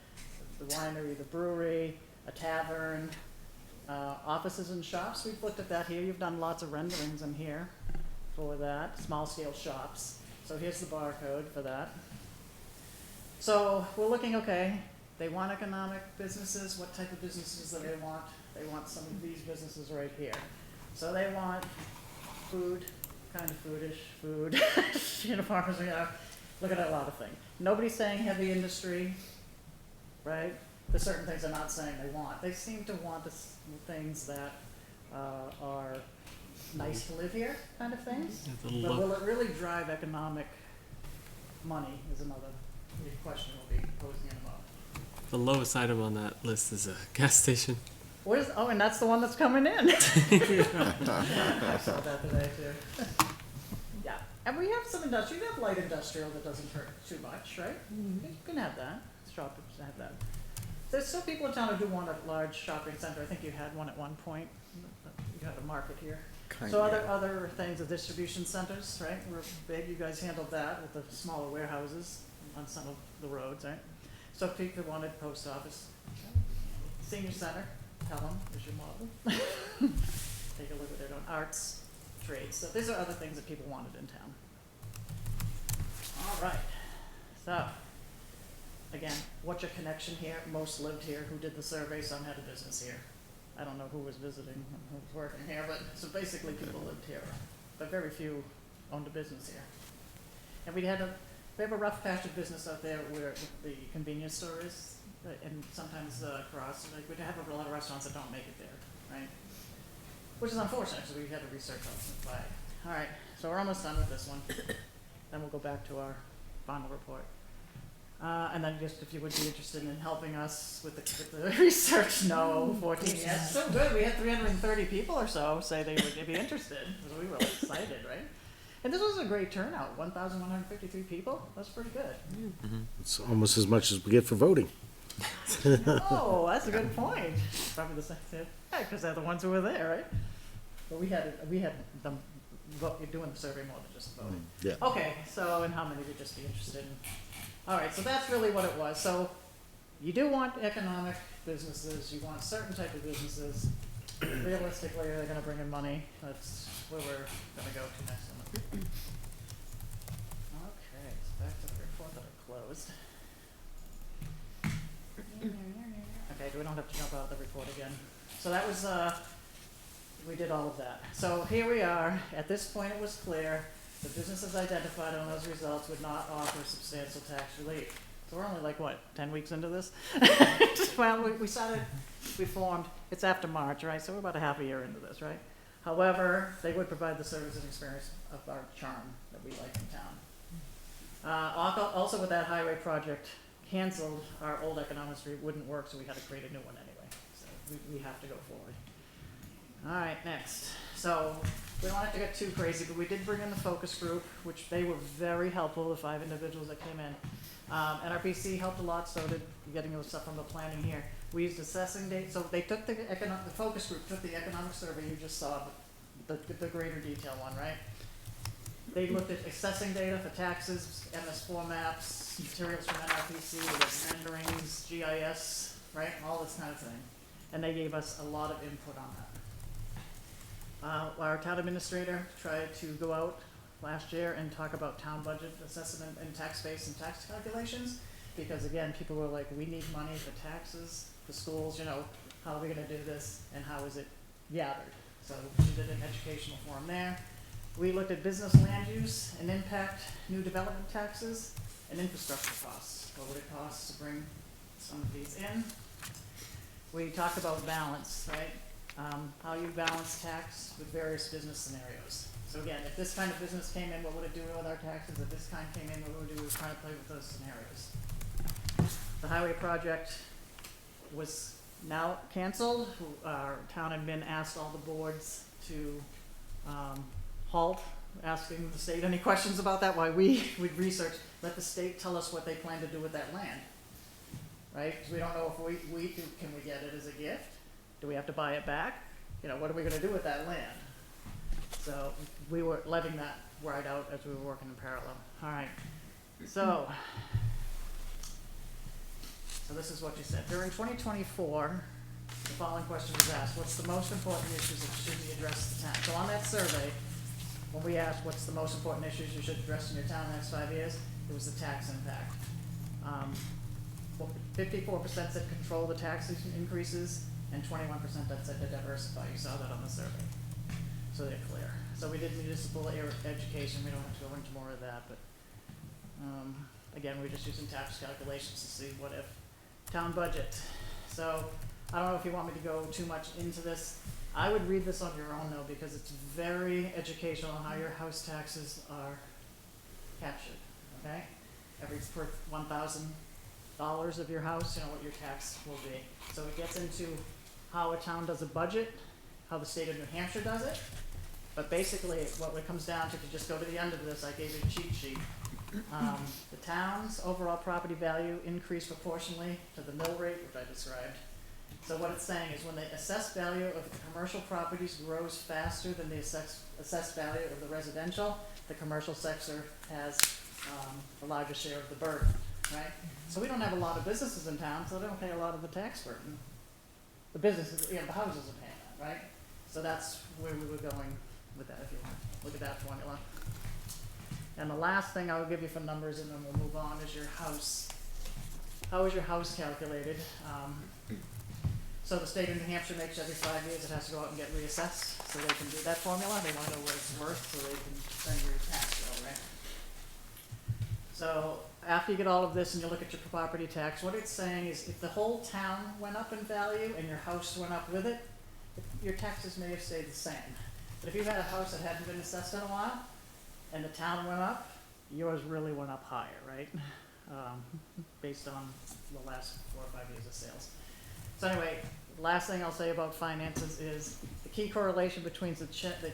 the winery, the brewery, a tavern, offices and shops. We've looked at that here. You've done lots of renderings in here for that, small scale shops. So here's the barcode for that. So we're looking, okay, they want economic businesses. What type of businesses do they want? They want some of these businesses right here. So they want food, kind of foodish, food, you know, farmers, you know, look at a lot of things. Nobody's saying heavy industry, right? There's certain things they're not saying they want. They seem to want the things that are nice to live here, kind of things. But will it really drive economic money is another big question we'll be posing in a moment. The lowest item on that list is a gas station. What is, oh, and that's the one that's coming in. I saw that today too. Yeah, And we have some industrial, you have light industrial that doesn't hurt too much, right? You can have that, shoppers have that. There's still people in town who do want a large shopping center, I think you had one at one point, you had a market here. So other things, the distribution centers, right, were big, you guys handled that with the smaller warehouses on some of the roads, right? So people wanted post office, senior center, tell them, is your model. Take a look at it on arts, trades, so these are other things that people wanted in town. All right, so, again, what's your connection here? Most lived here. Who did the survey? Some had a business here. I don't know who was visiting and who was working here, but so basically people lived here, but very few owned a business here. And we have a rough patch of business out there where the convenience store is, and sometimes across, like we'd have a lot of restaurants that don't make it there, right? Which is unfortunate, because we had to research on the flag. All right, so we're almost done with this one. Then we'll go back to our final report. And then just if you would be interested in helping us with the research, no, 14, yes, so good, we had 330 people or so say they would be interested, so we were excited, right? And this was a great turnout, 1,153 people, that's pretty good. It's almost as much as we get for voting. Oh, that's a good point, probably the same, yeah, because they're the ones who were there, right? But we had them doing the survey more than just voting. Yeah. Okay, so, and how many would just be interested in? All right, so that's really what it was. So you do want economic businesses, you want certain type of businesses. Realistically, they're gonna bring in money. That's where we're gonna go to next one. Okay, so back to the report that are closed. Okay, we don't have to jump out of the report again. So that was, we did all of that. So here we are. At this point, it was clear the businesses identified on those results would not offer substantial tax relief. So we're only like, what, 10 weeks into this? Well, we formed, it's after March, right? So we're about a half a year into this, right? However, they would provide the service and experience of our charm that we like in town. Also with that highway project canceled, our old economic street wouldn't work, so we had to create a new one anyway. So we have to go forward. All right, next. So we don't have to get too crazy, but we did bring in the focus group, which they were very helpful, the 5 individuals that came in. NRPC helped a lot, so did getting the stuff from the planning here. We used assessing data, so they took the focus group took the economic survey you just saw, the greater detail one, right? They looked at assessing data for taxes, MS4 maps, materials from NRPC, with renderings, GIS, right? All this kind of thing. And they gave us a lot of input on that. Our town administrator tried to go out last year and talk about town budget assessment and tax base and tax calculations, because again, people were like, we need money for taxes, for schools, you know, how are we gonna do this, and how is it gathered? So she did an educational forum there. We looked at business land use and impact, new development taxes, and infrastructure costs. What would it cost to bring some of these in? We talked about balance, right? How you balance tax with various business scenarios. So again, if this kind of business came in, what would it do with our taxes? If this kind came in, what would it do? We were trying to play with those scenarios. The highway project was now canceled. Our town admin asked all the boards to halt, asking the state any questions about that, while we would research, let the state tell us what they plan to do with that land. Right? Because we don't know if can we get it as a gift? Do we have to buy it back? You know, what are we gonna do with that land? So we were letting that ride out as we were working in parallel. All right, so this is what you said. During 2024, the following question was asked: what's the most important issues that should be addressed in the town? So on that survey, when we asked what's the most important issues you should address in your town in the next 5 years, it was the tax impact. 54% said control the tax increases, and 21% that said to diversify. You saw that on the survey. So they're clear. So we did municipal education. We don't have to go into more of that, but again, we're just using tax calculations to see what if. Town budget. So I don't know if you want me to go too much into this. I would read this on your own though, because it's very educational on how your house taxes are captured, okay? Every per $1,000 of your house, you know what your tax will be. So it gets into how a town does a budget, how the state of New Hampshire does it, But basically, what it comes down to, if you just go to the end of this, I gave you a cheat sheet. The town's overall property value increased proportionally to the mill rate, which I described. So what it's saying is when the assessed value of the commercial properties grows faster than the assessed value of the residential, the commercial sector has a larger share of the burden, right? So we don't have a lot of businesses in town, so they don't pay a lot of the tax burden. The businesses, the houses are paying that, right? So that's where we were going with that, if you want to look at that formula. And the last thing I'll give you for numbers, and then we'll move on, is your house. How is your house calculated? So the state of New Hampshire makes every 5 years it has to go out and get reassessed, so they can do that formula. They want to know what it's worth, so they can send you your tax bill, right? So after you get all of this and you look at your property tax, what it's saying is if the whole town went up in value and your house went up with it, your taxes may have stayed the same. But if you had a house that hadn't been assessed in a while, and the town went up, yours really went up higher, right? Based on the last 4 or 5 years of sales. So anyway, last thing I'll say about finances is the key correlation between the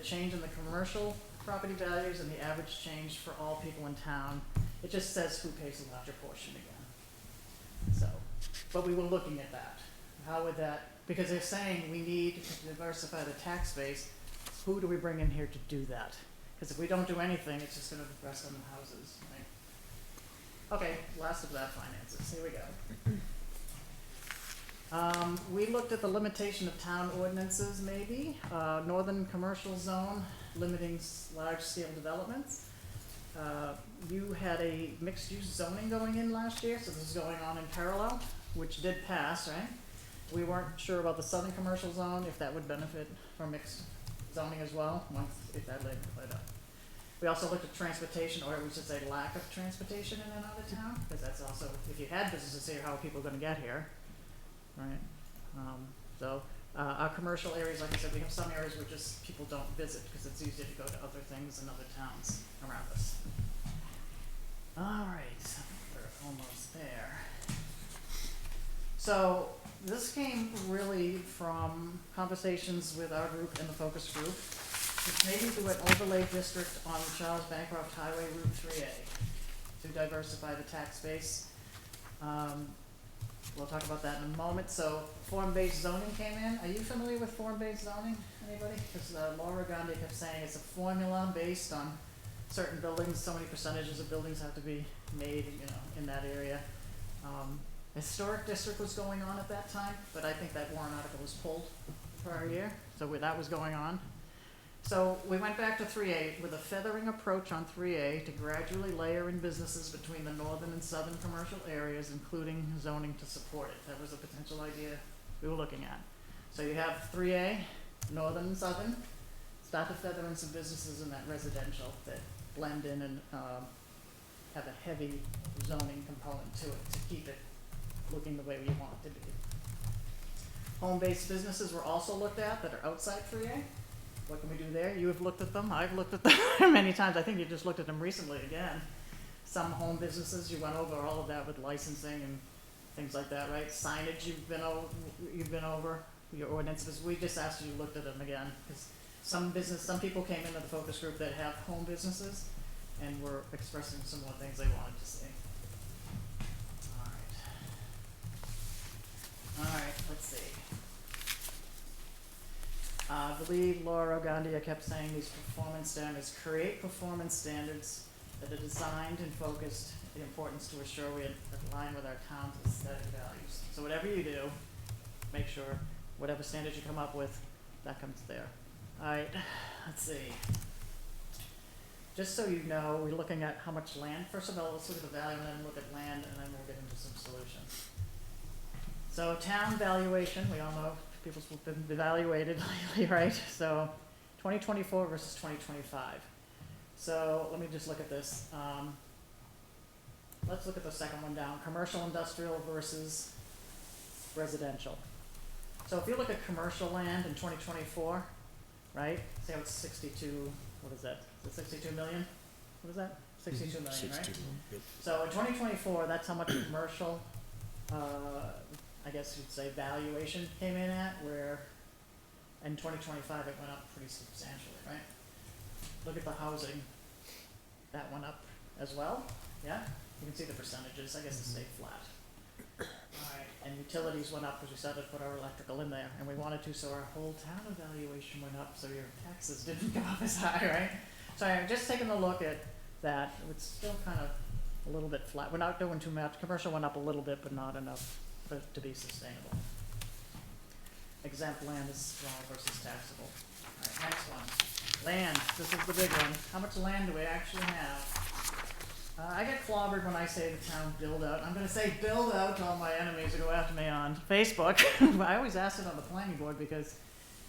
change in the commercial property values and the average change for all people in town. It just says who pays the larger portion again. So, but we were looking at that. How would that, because they're saying we need to diversify the tax base. Who do we bring in here to do that? Because if we don't do anything, it's just going to depress on the houses, right? Okay, last of that, finances. Here we go. We looked at the limitation of town ordinances, maybe. Northern commercial zone, limiting large-scale developments. You had a mixed-use zoning going in last year, so this is going on in parallel, which did pass, right? We weren't sure about the southern commercial zone, if that would benefit from mixed zoning as well, if that later played out. We also looked at transportation, or we should say lack of transportation in another town, because that's also, if you had businesses here, how are people gonna get here, right? Our commercial areas, like I said, we have some areas where just people don't visit, because it's easier to go to other things in other towns around us. All right, we're almost there. So, this came really from conversations with our group and the focus group, which maybe do an overlay district on Charles Bancroft Highway Route 3A to diversify the tax base. We'll talk about that in a moment. So form-based zoning came in. Are you familiar with form-based zoning, anybody? Because Laura Gandhi kept saying it's a formula based on certain buildings, so many percentages of buildings have to be made, in that area. Historic district was going on at that time, but I think that warrant article was pulled the prior year, so that was going on. So we went back to 3A with a feathering approach on 3A to gradually layer in businesses between the northern and southern commercial areas, including zoning to support it. That was a potential idea we were looking at. So you have 3A, northern and southern, start to feather in some businesses in that residential that blend in and have a heavy zoning component to it to keep it looking the way we want it to be. Home-based businesses were also looked at that are outside 3A. What can we do there? You have looked at them. I've looked at them many times. I think you just looked at them recently again. Some home businesses, you went over all of that with licensing and things like that, right? Signage, you've been over your ordinances. We just asked you looked at them again because some people came into the focus group that have home businesses and were expressing some more things they wanted to see. All right, let's see. I believe Laura Gandia kept saying these performance standards, create performance standards that are designed and focused the importance to assure we align with our town's aesthetic values. So whatever you do, make sure whatever standards you come up with, that comes there. All right, let's see. Just so you know, we're looking at how much land. First of all, let's look at the value and then look at land and then we'll get into some solutions. So town valuation, we all know people's been evaluated lately, right? So 2024 versus 2025. So let me just look at this. Let's look at the second one down, commercial industrial versus residential. So if you look at commercial land in 2024, right? Say it's 62, what is that? Is it 62 million? What is that? 62 million, 62, right? Yep. So in 2024, that's how much commercial, I guess you'd say valuation came in at, where in 2025 it went up pretty substantially, right? look at the housing, that went up as well, yeah? You can see the percentages, I guess it stayed flat. Alright, and utilities went up because we started to put our electrical in there, and we wanted to, so our whole town evaluation went up, so your taxes didn't go up as high, right? So I'm just taking a look at that, it's still kind of a little bit flat, we're not doing too much, commercial went up a little bit, but not enough for it to be sustainable. Exempt land is small versus taxable. Alright, next one, land, this is the big one, how much land do we actually have? I get clobbered when I say the town build out. I'm gonna say build out to all my enemies who go after me on Facebook. I always ask it on the planning board because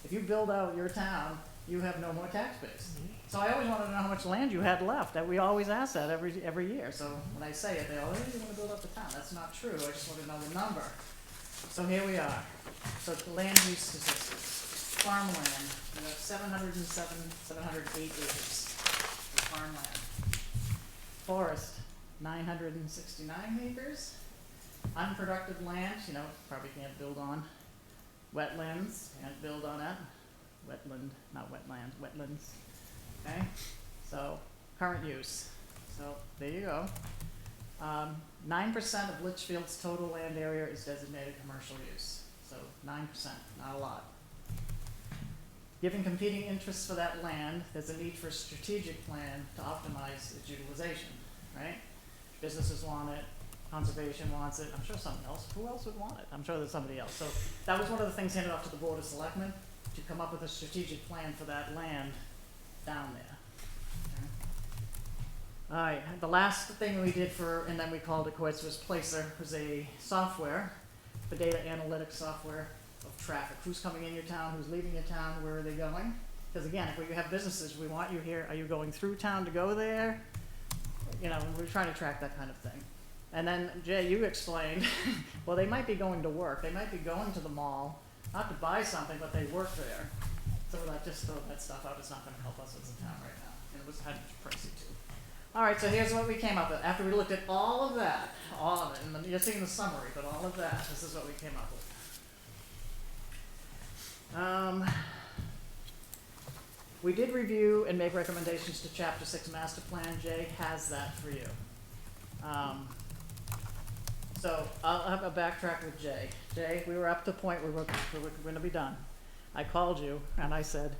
if you build out your town, you have no more tax base. So I always wanted to know how much land you had left. That we always ask that every year. So when I say it, they always you want to build up the town. That's not true. I just want to know the number. So here we are. So the land use statistics. Farmland, we have 708 acres of farmland. Forest, 969 acres. Unproductive land, you know, probably can't build on. Wetlands, can't build on that. Wetland, not wetland, wetlands. Okay, so current use. So there you go. 9% of Litchfield's total land area is designated commercial use. So 9%, not a lot. Given competing interests for that land, there's a need for a strategic plan to optimize its utilization, right? Businesses want it, conservation wants it, I'm sure someone else, who else would want it? I'm sure there's somebody else. So that was one of the things handed off to the Board of Selectmen, to come up with a strategic plan for that land down there. Okay. All right, the last thing we did for, and then we called it quits, was Placer, was a software, for data analytics software of traffic. Who's coming in your town, who's leaving your town, where are they going? Because again, if we have businesses, we want you here, are you going through town to go there? You know, we're trying to track that kind of thing. And then, Jay, you explained, well, they might be going to work, they might be going to the mall, not to buy something, but they work there. So we're like, just throw that stuff out, it's not gonna help us as a town right now. And it was kind of pricey too. All right, so here's what we came up with. After we looked at all of that, all of it, and you're seeing the summary, but all of that, this is what we came up with. We did review and make recommendations to Chapter 6 Master Plan. Jay has that for you. So I'll have a backtrack with Jay. Jay, we were up to the point where we're going to be done. I called you and I said,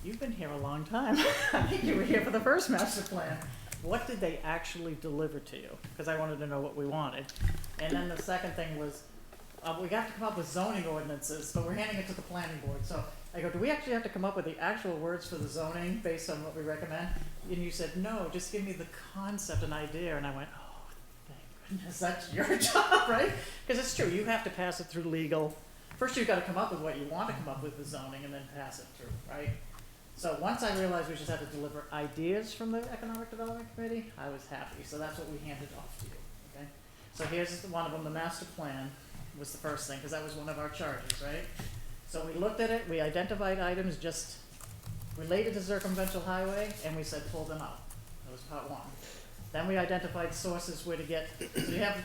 you've been here a long time. I think you were here for the first master plan. What did they actually deliver to you? Because I wanted to know what we wanted. And then the second thing was, we got to come up with zoning ordinances, but we're handing it to the planning board. So I go, do we actually have to come up with the actual words for the zoning based on what we recommend? And you said, no, just give me the concept and idea. And I went, oh, thank goodness, that's your job, right? Because it's true, you have to pass it through legal. First you've got to come up with what you want to come up with the zoning and then pass it through, right? So once I realized we just had to deliver ideas from the Economic Development Committee, I was happy. So that's what we handed off to you, okay? So here's one of them, the master plan was the first thing, because that was one of our charges, right? So we looked at it, we identified items just related to circumventual highway, and we said pull them out. That was part one. Then we identified sources where to get,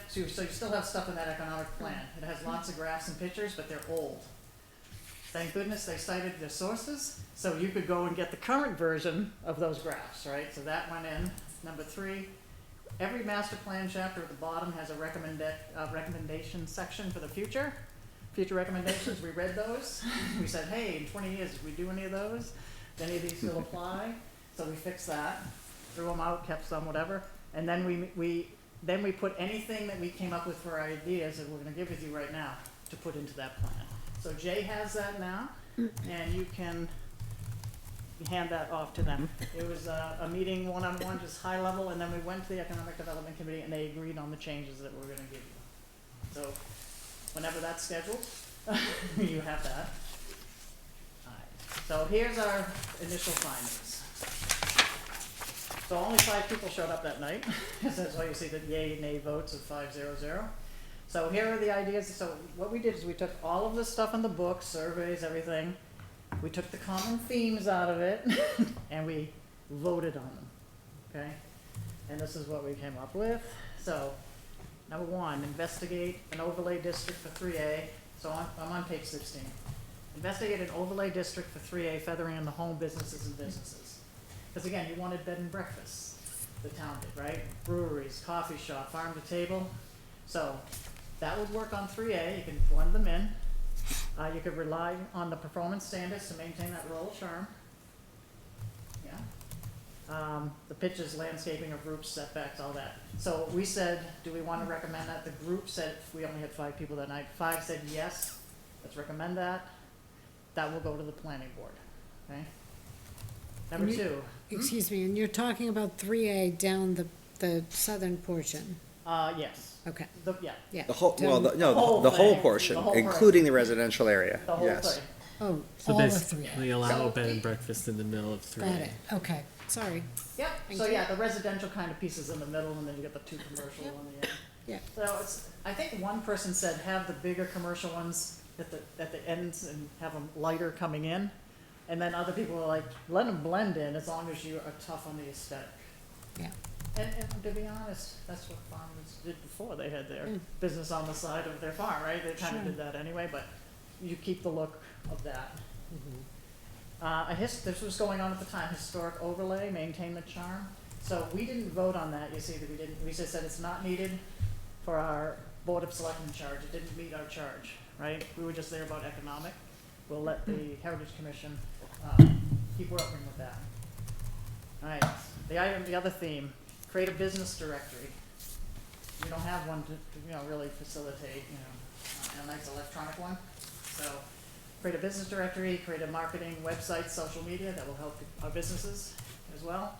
so you still have stuff in that economic plan. It has lots of graphs and pictures, but they're old. Thank goodness they cited their sources, so you could go and get the current version of those graphs, right? So that went in. Number 3, every master plan chapter at the bottom has a recommendation section for the future. Future recommendations, we read those. We said, hey, in 20 years, did we do any of those? Do any of these still apply? So we fixed that, threw them out, kept some, whatever. And then we put anything that we came up with for ideas that we're gonna give with you right now to put into that plan. So Jay has that now, and you can hand that off to them. It was a meeting one-on-one, just high level, and then we went to the Economic Development Committee and they agreed on the changes that we're gonna give you. So whenever that's scheduled, you have that. Alright, so here's our initial findings. So only 5 people showed up that night. That's why you see the yay, nay votes of 5-0-0. So here are the ideas. So what we did is we took all of the stuff in the book, surveys, everything. We took the common themes out of it and we voted on them, okay? And this is what we came up with. So number 1, investigate an overlay district for 3A. So I'm on page 16. Investigate an overlay district for 3A, feathering in the home businesses and businesses. Because again, you wanted bed and breakfasts, the town did, right? Breweries, coffee shop, farm to table. So that would work on 3A, you can blend them in. You could rely on the performance standards to maintain that rural charm. Yeah. The pitches, landscaping of groups, setbacks, all that. So we said, do we want to recommend that? The group said, we only had 5 people that night. 5 said yes, let's recommend that. That will go to the planning board, okay? Number And you- 2, Excuse me, and you're talking about 3A down the southern portion? yes, Okay, yeah, yeah. The whole, well, down- The whole the whole thing, portion, the whole thing. including the residential area, the whole yes. thing. Oh, So all of 3A. basically allow So- a bed and breakfast in the middle of 3A. Got it, okay, sorry. Yep, Thank so you. yeah, the residential kind of pieces in the middle, and then you get the 2 commercial on the end. Yeah. So it's, I think one person said have the bigger commercial ones at the ends and have them lighter coming in. And then other people are like, let them blend in as long as you are tough on the aesthetic. Yeah. And to be honest, that's what farmers did before they had their Mm. business on the side of their farm, right? They kind of Sure. did that anyway, but you keep the look of that. This was going on at the time, historic overlay, maintain the charm. So we didn't vote on that, you see, that we just said it's not needed for our Board of Selectmen charge, it didn't meet our charge, right? We were just there about economic. We'll let the Heritage Commission, keep working with that. Alright, the other theme, create a business directory. We don't have one to really facilitate, a nice electronic one. So, create a business directory, create a marketing website, social media that will help our businesses as well.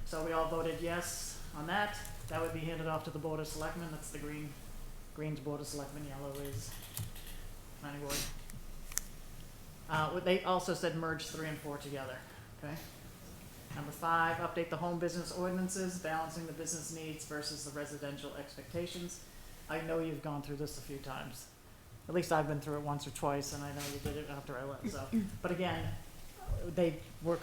So we all voted yes on that. That would be handed off to the Board of Selectmen. That's the green's Board of Selectmen, yellow is planning board. They also said merge 3 and 4 together, okay? Number 5, update the home business ordinances, balancing the business needs versus the residential expectations. I know you've gone through this a few times. At least I've been through it once or twice, and I know you did it after I left, so. But again, they were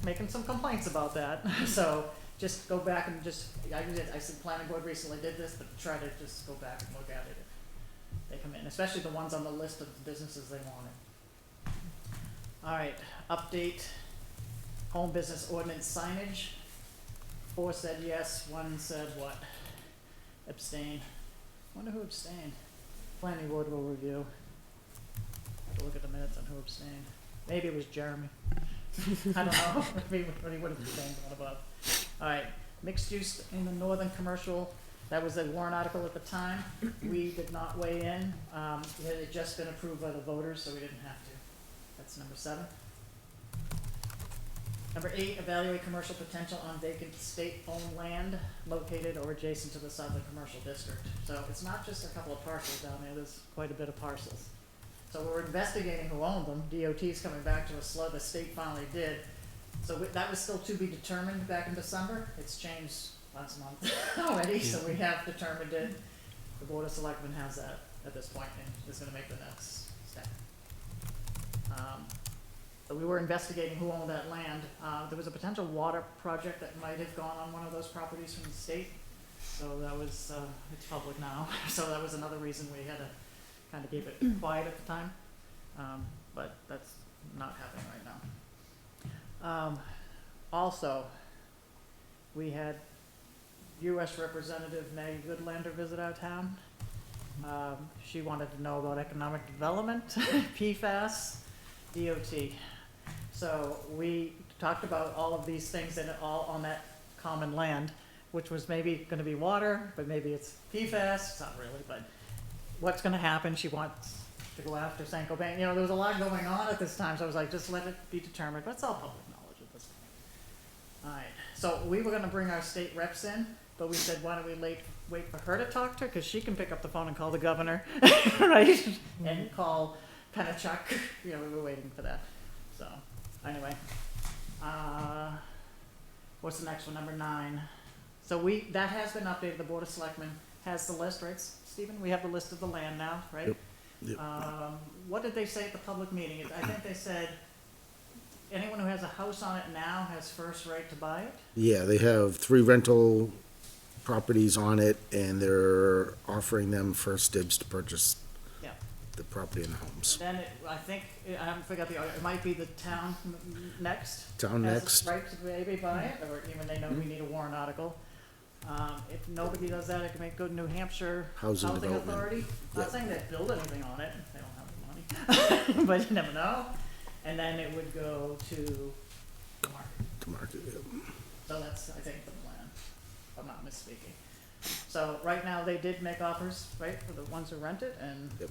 making some complaints about that, so just go back and I said planning board recently did this, but try to just go back and look at it if they come in, especially the ones on the list of businesses they wanted. Alright, update home business ordinance signage. 4 said yes, 1 said what? Abstain. Wonder who abstained. Planning board will review. Have to look at the minutes on who abstained. Maybe it was Jeremy. I don't know. Maybe he would have abstained one above. Alright, mixed use in the northern commercial. That was a warrant article at the time. We did not weigh in. It had just been approved by the voters, so we didn't have to. That's number 7. Number 8, evaluate commercial potential on vacant state-owned land located or adjacent to the southern commercial district. So it's not just a couple of parcels down there, there's quite a bit of parcels. So we're investigating who owned them. DOT's coming back to us slow, the state finally did. So that was still to be determined back in December. It's changed last month already, so we have determined it. The Board of Selectmen has that at this point and is gonna make the next step. So we were investigating who owned that land. There was a potential water project that might have gone on one of those properties from the state. So that was, it's public now. So that was another reason we had to kind of keep it quiet at the time. But that's not happening right now. Also, we had U.S. Representative Maggie Goodlander visit our town. She wanted to know about economic development, PFAS, DOT. So we talked about all of these things and all on that common land, which was maybe gonna be water, but maybe it's PFAS, it's not really, but what's gonna happen, she wants to go after Sanko Bank. There was a lot going on at this time, so I was like, just let it be determined, but it's all public knowledge at this point. Alright, so we were gonna bring our state reps in, but we said, why don't we wait for her to talk to her, cause she can pick up the phone and call the governor, right? And call Penachuk, we were waiting for that, so, anyway. What's the next one, number 9? So that has been updated, the Board of Selectmen has the list, right, Stephen? We have the list of the land now, right? Yep, yep. What did they say at the public meeting? I think they said, anyone who has a house on it now has first right to buy it? Yeah, they have 3 rental properties on it, and they're offering them first dibs to purchase. Yeah. the property and homes. Then I think, I haven't figured out it might be the town next. Town has next. Right to maybe buy it, or even they know we need a warrant article. If nobody does that, it can make good New Hampshire Housing Housing Development. Authority. Not Yep. saying they'd build anything on it, they don't have the money, but you never know. And then it would go to the market. To market, yeah. So that's, I think, the plan, if I'm not misspeaking. So right now, they did make offers, right, for the ones who rent it, and Yep.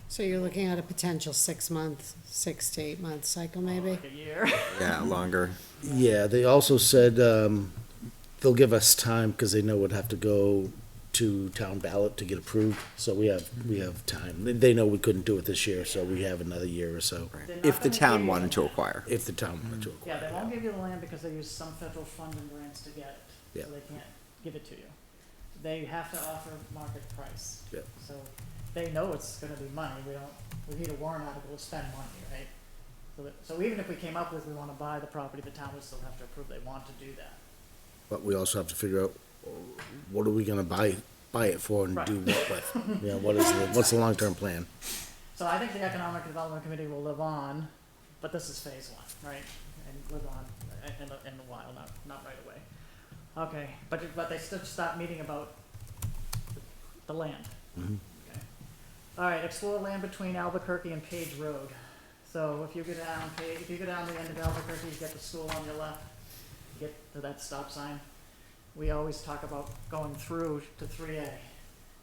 So you're looking at a potential 6 to 8 month cycle, maybe? like a year. Yeah, longer. Yeah, they also said, they'll give us time, because they know it'd have to go to town ballot to get approved, so we have time. They know we couldn't do it this year, so we have another year or so, They're not If the gonna town give you wanted the to land. acquire. if the town wanted to acquire. Yeah, they won't give you the land because they use some federal funding grants to get it, Yeah. so they can't give it to you. They have to offer market price. Yeah. So they know it's gonna be money, we need a warrant article to spend money, right? So even if we came up with, we wanna buy the property, the town would still have to approve they want to do that. But we also have to figure out, what are we gonna buy it for and do what with? Yeah, what's the long-term plan? So I think the Economic Development Committee will live on, but this is phase one, right? And live on in a while, not right away. Okay, but they still start meeting about the land. Mhm. Okay. All right, explore land between Albuquerque and Page Road. So if you go down the end of Albuquerque, you get the school on your left, you get to that stop sign. We always talk about going through to 3A,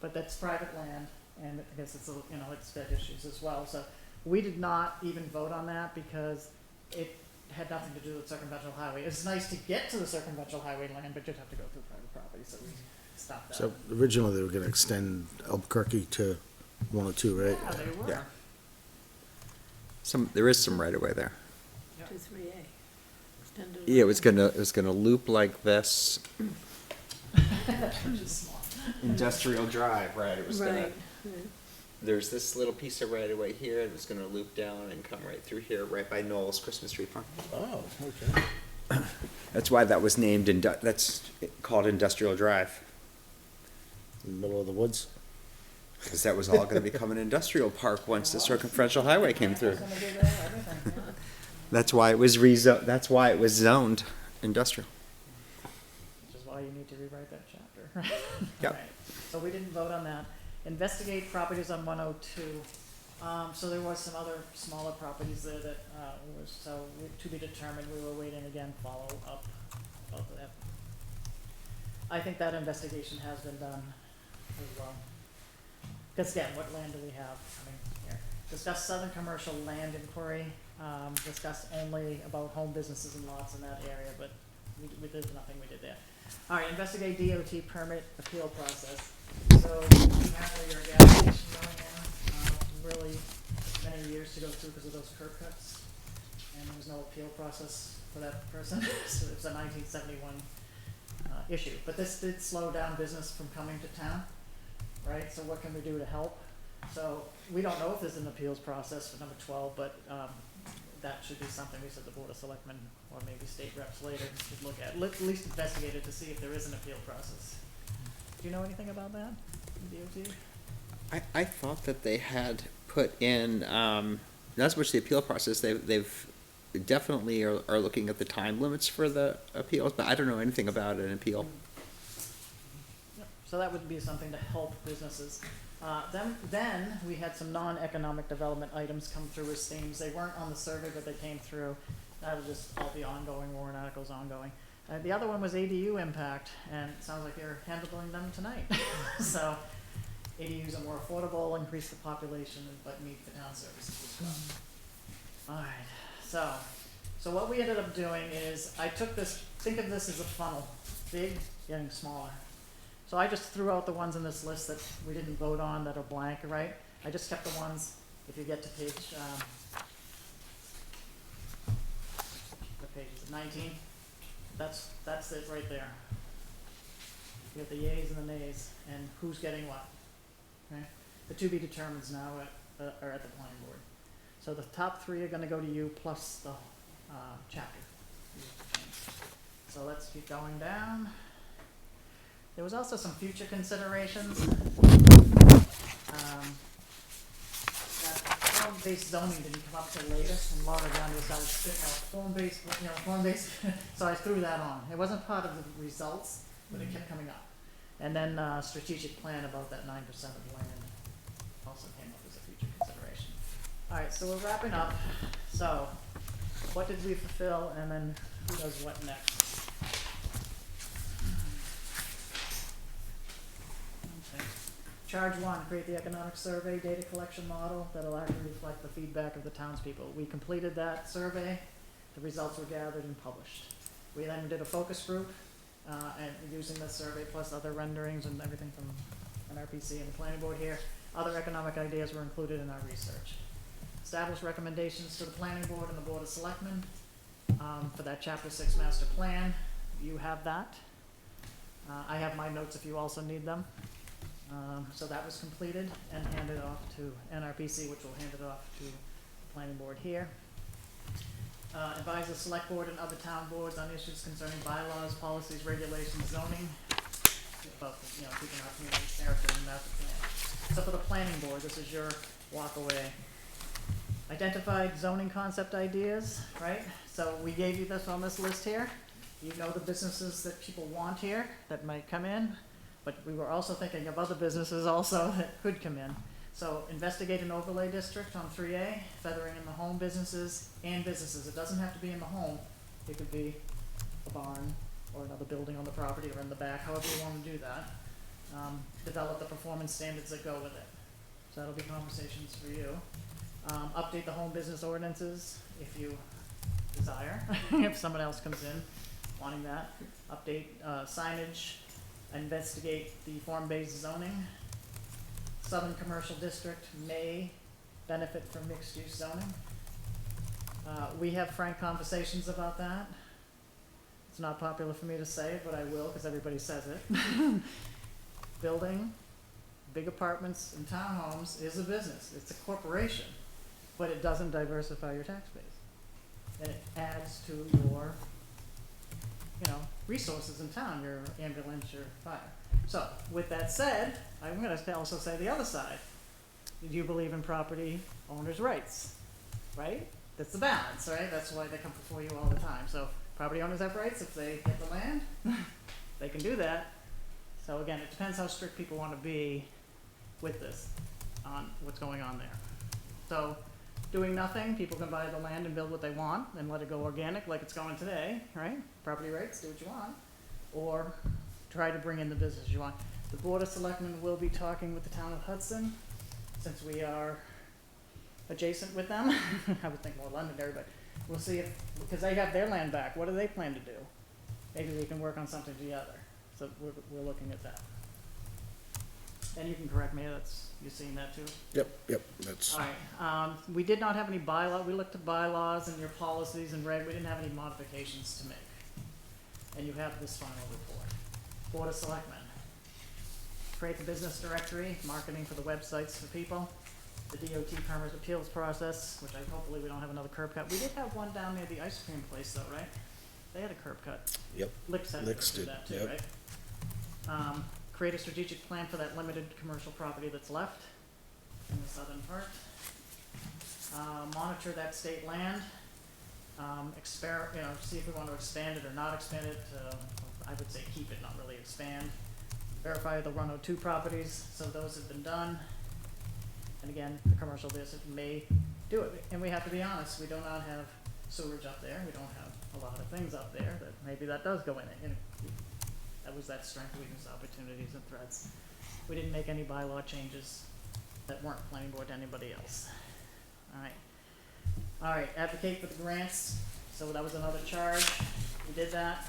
but that's private land, and I guess it's, it's dead issues as well. So we did not even vote on that because it had nothing to do with circumventional highway. It's nice to get to the circumventional highway land, but you'd have to go through private property, so we stopped that. So originally, they were gonna extend Albuquerque to 102, right? Yeah, they were. Yeah. There is some right away there. To 3A. Yeah, it was gonna loop like this. Which is small. Industrial Drive, right, it was gonna, Right. there's this little piece of right away here, it was gonna loop down and come right through here, right by Noel's Christmas tree farm. Oh, okay. That's why that was named that's called Industrial Drive, In the middle of the woods? because that was all gonna become an industrial park once the circumferential highway came through. Somebody did that, everything, yeah. That's why it was that's why it was zoned industrial. Which is why you need to rewrite that chapter. Yep. Alright, so we didn't vote on that. Investigate properties on 102. So there was some other smaller properties there that, to be determined, we were waiting again, follow up about that. I think that investigation has been done as well. Because again, what land do we have? I mean, here, discuss southern commercial land inquiry, discuss only about home businesses and lots in that area, but there's nothing we did there. All right, investigate DOT permit appeal process. So apparently your gas station going in, really many years to go through because of those curb cuts. And there was no appeal process for that person, so it was a 1971 issue. But this did slow down business from coming to town, right? So what can we do to help? So we don't know if there's an appeals process for number 12, but that should be something we said the Board of Selectmen or maybe state reps later should look at least investigate it to see if there is an appeal process. Do you know anything about that, DOT? I thought that they had put in, not so much the appeal process, they've definitely are looking at the time limits for the appeals, but I don't know anything about an appeal. Yep. So that would be something to help businesses. Then we had some non-economic development items come through as themes. They weren't on the survey, but they came through. That'll just all be ongoing, warrant articles ongoing. The other one was ADU impact, and it sounds like you're handling them tonight. So ADUs are more affordable, increase the population, but meet the town services as well. All right, so what we ended up doing is I took this, think of this as a funnel, big, getting smaller. So I just threw out the ones in this list that we didn't vote on that are blank, right? I just kept the ones, if you get to page, what page is it, 19? That's it right there. You have the yays and the nays, and who's getting what, okay? The to be determines now are at the planning board. So the top 3 are gonna go to you plus the, chapter. So let's keep going down. There was also some future considerations. form-based zoning didn't come up till latest, and Laura Young decided to spit out form-based, so I threw that on. It wasn't part of the results, but it kept coming up. And then, strategic plan about that 9% of land also came up as a future consideration. Alright, so we're wrapping up. So, what did we fulfill, and then who does what next? Okay. Charge 1, create the economic survey data collection model that'll accurately reflect the feedback of the townspeople. We completed that survey, the results were gathered and published. We then did a focus group, and using the survey plus other renderings and everything from NRPC and the planning board here. Other economic ideas were included in our research. Establish recommendations to the planning board and the board of selectmen for that chapter 6 master plan. You have that. I have my notes if you also need them. So that was completed and handed off to NRPC, which will hand it off to the planning board here. Advise the select board and other town boards on issues concerning bylaws, policies, regulations, zoning, about, keeping our community character and master plan. So for the planning board, this is your walk away. Identified zoning concept ideas, right? So we gave you this on this list here. You know the businesses that people want here that might come in, but we were also thinking of other businesses also that could come in. So investigate an overlay district on 3A, feathering in the home businesses and businesses. It doesn't have to be in the home. It could be a barn or another building on the property or in the back, however you want to do that. Develop the performance standards that go with it. So that'll be conversations for you. Update the home business ordinances if you desire, if someone else comes in wanting that. Update signage, investigate the form-based zoning. Southern Commercial District may benefit from mixed-use zoning. We have frank conversations about that. It's not popular for me to say it, but I will because everybody says it. Building big apartments and townhomes is a business. It's a corporation, but it doesn't diversify your tax base. And it adds to your, resources in town, your ambulance, your fire. So, with that said, I'm going to also say the other side. Do you believe in property owners' rights? Right? That's the balance, right? That's why they come before you all the time. So, property owners have rights if they get the land. They can do that. So, again, it depends how strict people want to be with this, on what's going on there. So, doing nothing, people can buy the land and build what they want and let it go organic like it's going today, right? Property rights, do what you want. Or try to bring in the business you want. The Board of Selectmen will be talking with the town of Hudson, since we are adjacent with them. I would think more Londonderry, but we'll see if, because they have their land back, what do they plan to do? Maybe we can work on something together. So we're looking at that. And you can correct me, you've seen that too? Yep, that's. Alright, we did not have any we looked at bylaws and your policies and we didn't have any modifications to make. And you have this final report. Board of Selectmen. Create the business directory, marketing for the websites for people. The DOT permit appeals process, which hopefully we don't have another curb cut. We did have one down near the ice cream place though, right? They had a curb cut. Yep. Licks had to Licks do did, that too, yep. right? Create a strategic plan for that limited commercial property that's left in the southern part. Monitor that state land. See if we want to expand it or not expand it. I would say keep it, not really expand. Verify the 102 properties, so those have been done. And again, the commercial district may do it. And we have to be honest, we do not have sewage up there. We don't have a lot of things up there that maybe that does go in it. And that was that strength, weakness, opportunities, and threats. We didn't make any bylaw changes that weren't planning board to anybody else. Alright, advocate for the grants. So that was another charge. We did that.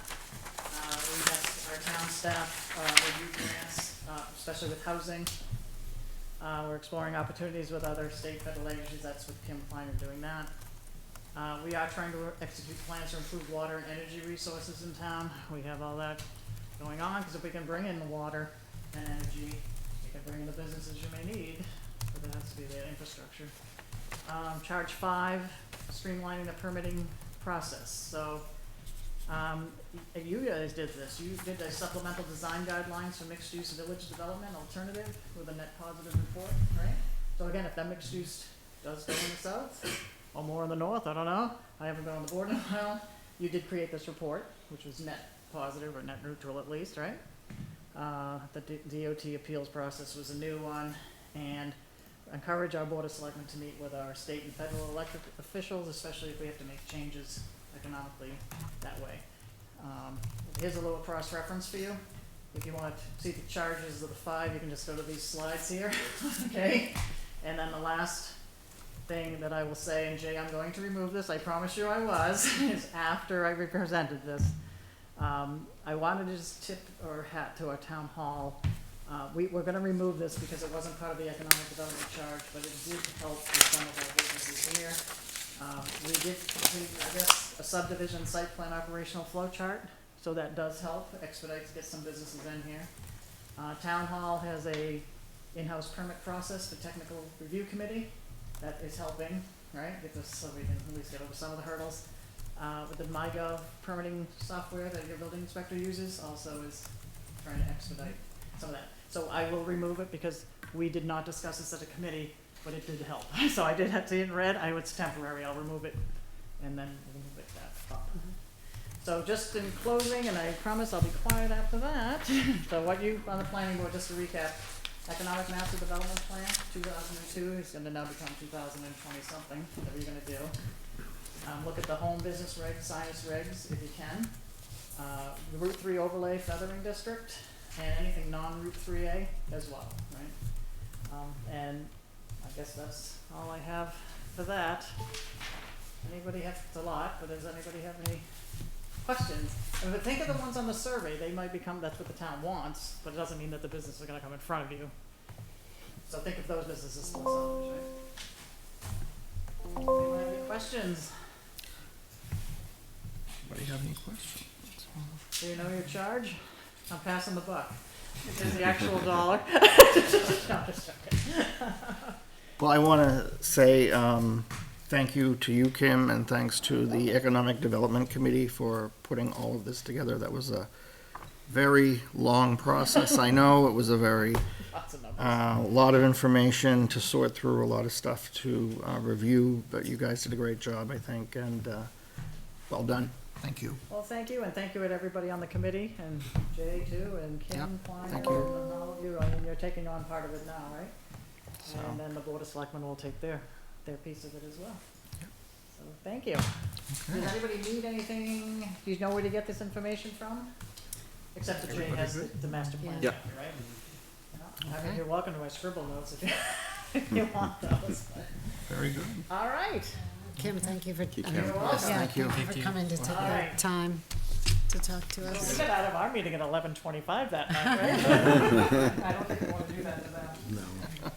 We have our town staff review grants, especially with housing. We're exploring opportunities with other state, federal agencies. That's with Kim Kleiner doing that. We are trying to execute plans to improve water and energy resources in town. We have all that going on, because if we can bring in the water and energy, we can bring in the businesses you may need, but there has to be the infrastructure. Charge 5, streamlining the permitting process. So, you guys did this. You did a supplemental design guidelines for mixed-use village development alternative with a net positive report, right? So again, if that mixed-use does go in the south, or more in the north, I don't know. I haven't been on the board in a while. You did create this report, which was net positive or net neutral at least, right? The DOT appeals process was a new one, and encourage our Board of Selectmen to meet with our state and federal elected officials, especially if we have to make changes economically that way. Here's a little cross-reference for you. If you want to see the charges of the 5, you can just go to these slides here, okay? And then the last thing that I will say, and Jay, I'm going to remove this, I promise you I was, is after I presented this. I wanted to just tip our hat to our town hall. We're gonna remove this because it wasn't part of the economic development charge, but it did help with some of our businesses here. We did complete, I guess, a subdivision site plan operational flow chart, so that does help expedite to get some businesses in here. Town hall has a in-house permit process for technical review committee. That is helping, right, get this, so we can at least get over some of the hurdles. With the MyGov permitting software that your building inspector uses also is trying to expedite some of that. So I will remove it because we did not discuss this at a committee, but it did help. So I did have to see it in red. It's temporary. I'll remove it and then we'll move it that up. So just in closing, and I promise I'll be quiet after that. So what you, on the planning board, just to recap, Economic Master Development Plan, 2002 is going to now become 2020 something. Whatever you're going to do. Look at the home business regs, sinus regs, if you can. The Route 3 overlay feathering district, and anything non-Route 3A as well, right? And I guess that's all I have for that. Anybody have, it's a lot, but does anybody have any questions? And think of the ones on the survey, they might become, that's what the town wants, but it doesn't mean that the business is gonna come in front of you. So think of those businesses still selfish, right? Anyone have any questions? Anybody have any questions? Do you know your charge? I'm passing the buck. It's the actual dollar. No, just joking. Well, I want to say thank you to you, Kim, and thanks to the Economic Development Committee for putting all of this together. That was a very long process. I know it was a very Lots of numbers. lot of information to sort through, a lot of stuff to review, but you guys did a great job, I think, and well done. Thank you. Well, thank you, and thank you to everybody on the committee, and Jay too, and Kim, Klein, thank and you. all of you. I mean, you're taking on part of it now, right? So, And then the Board of Selectmen will take their piece of it as well. So, thank you. okay. Does anybody need anything? Do you know where to get this information from? Except that Jay has the master plan, Yeah. right? Yeah. I mean, you're welcome to my scribble notes if you, if you want those. but- Very good. All right. Kim, thank you for, you, Kim. You're welcome. yeah, Thank you. thank you for coming to take All the right. time to talk to So us. we got out of our meeting at 11:25 that night, right? I don't think we want to do that to them.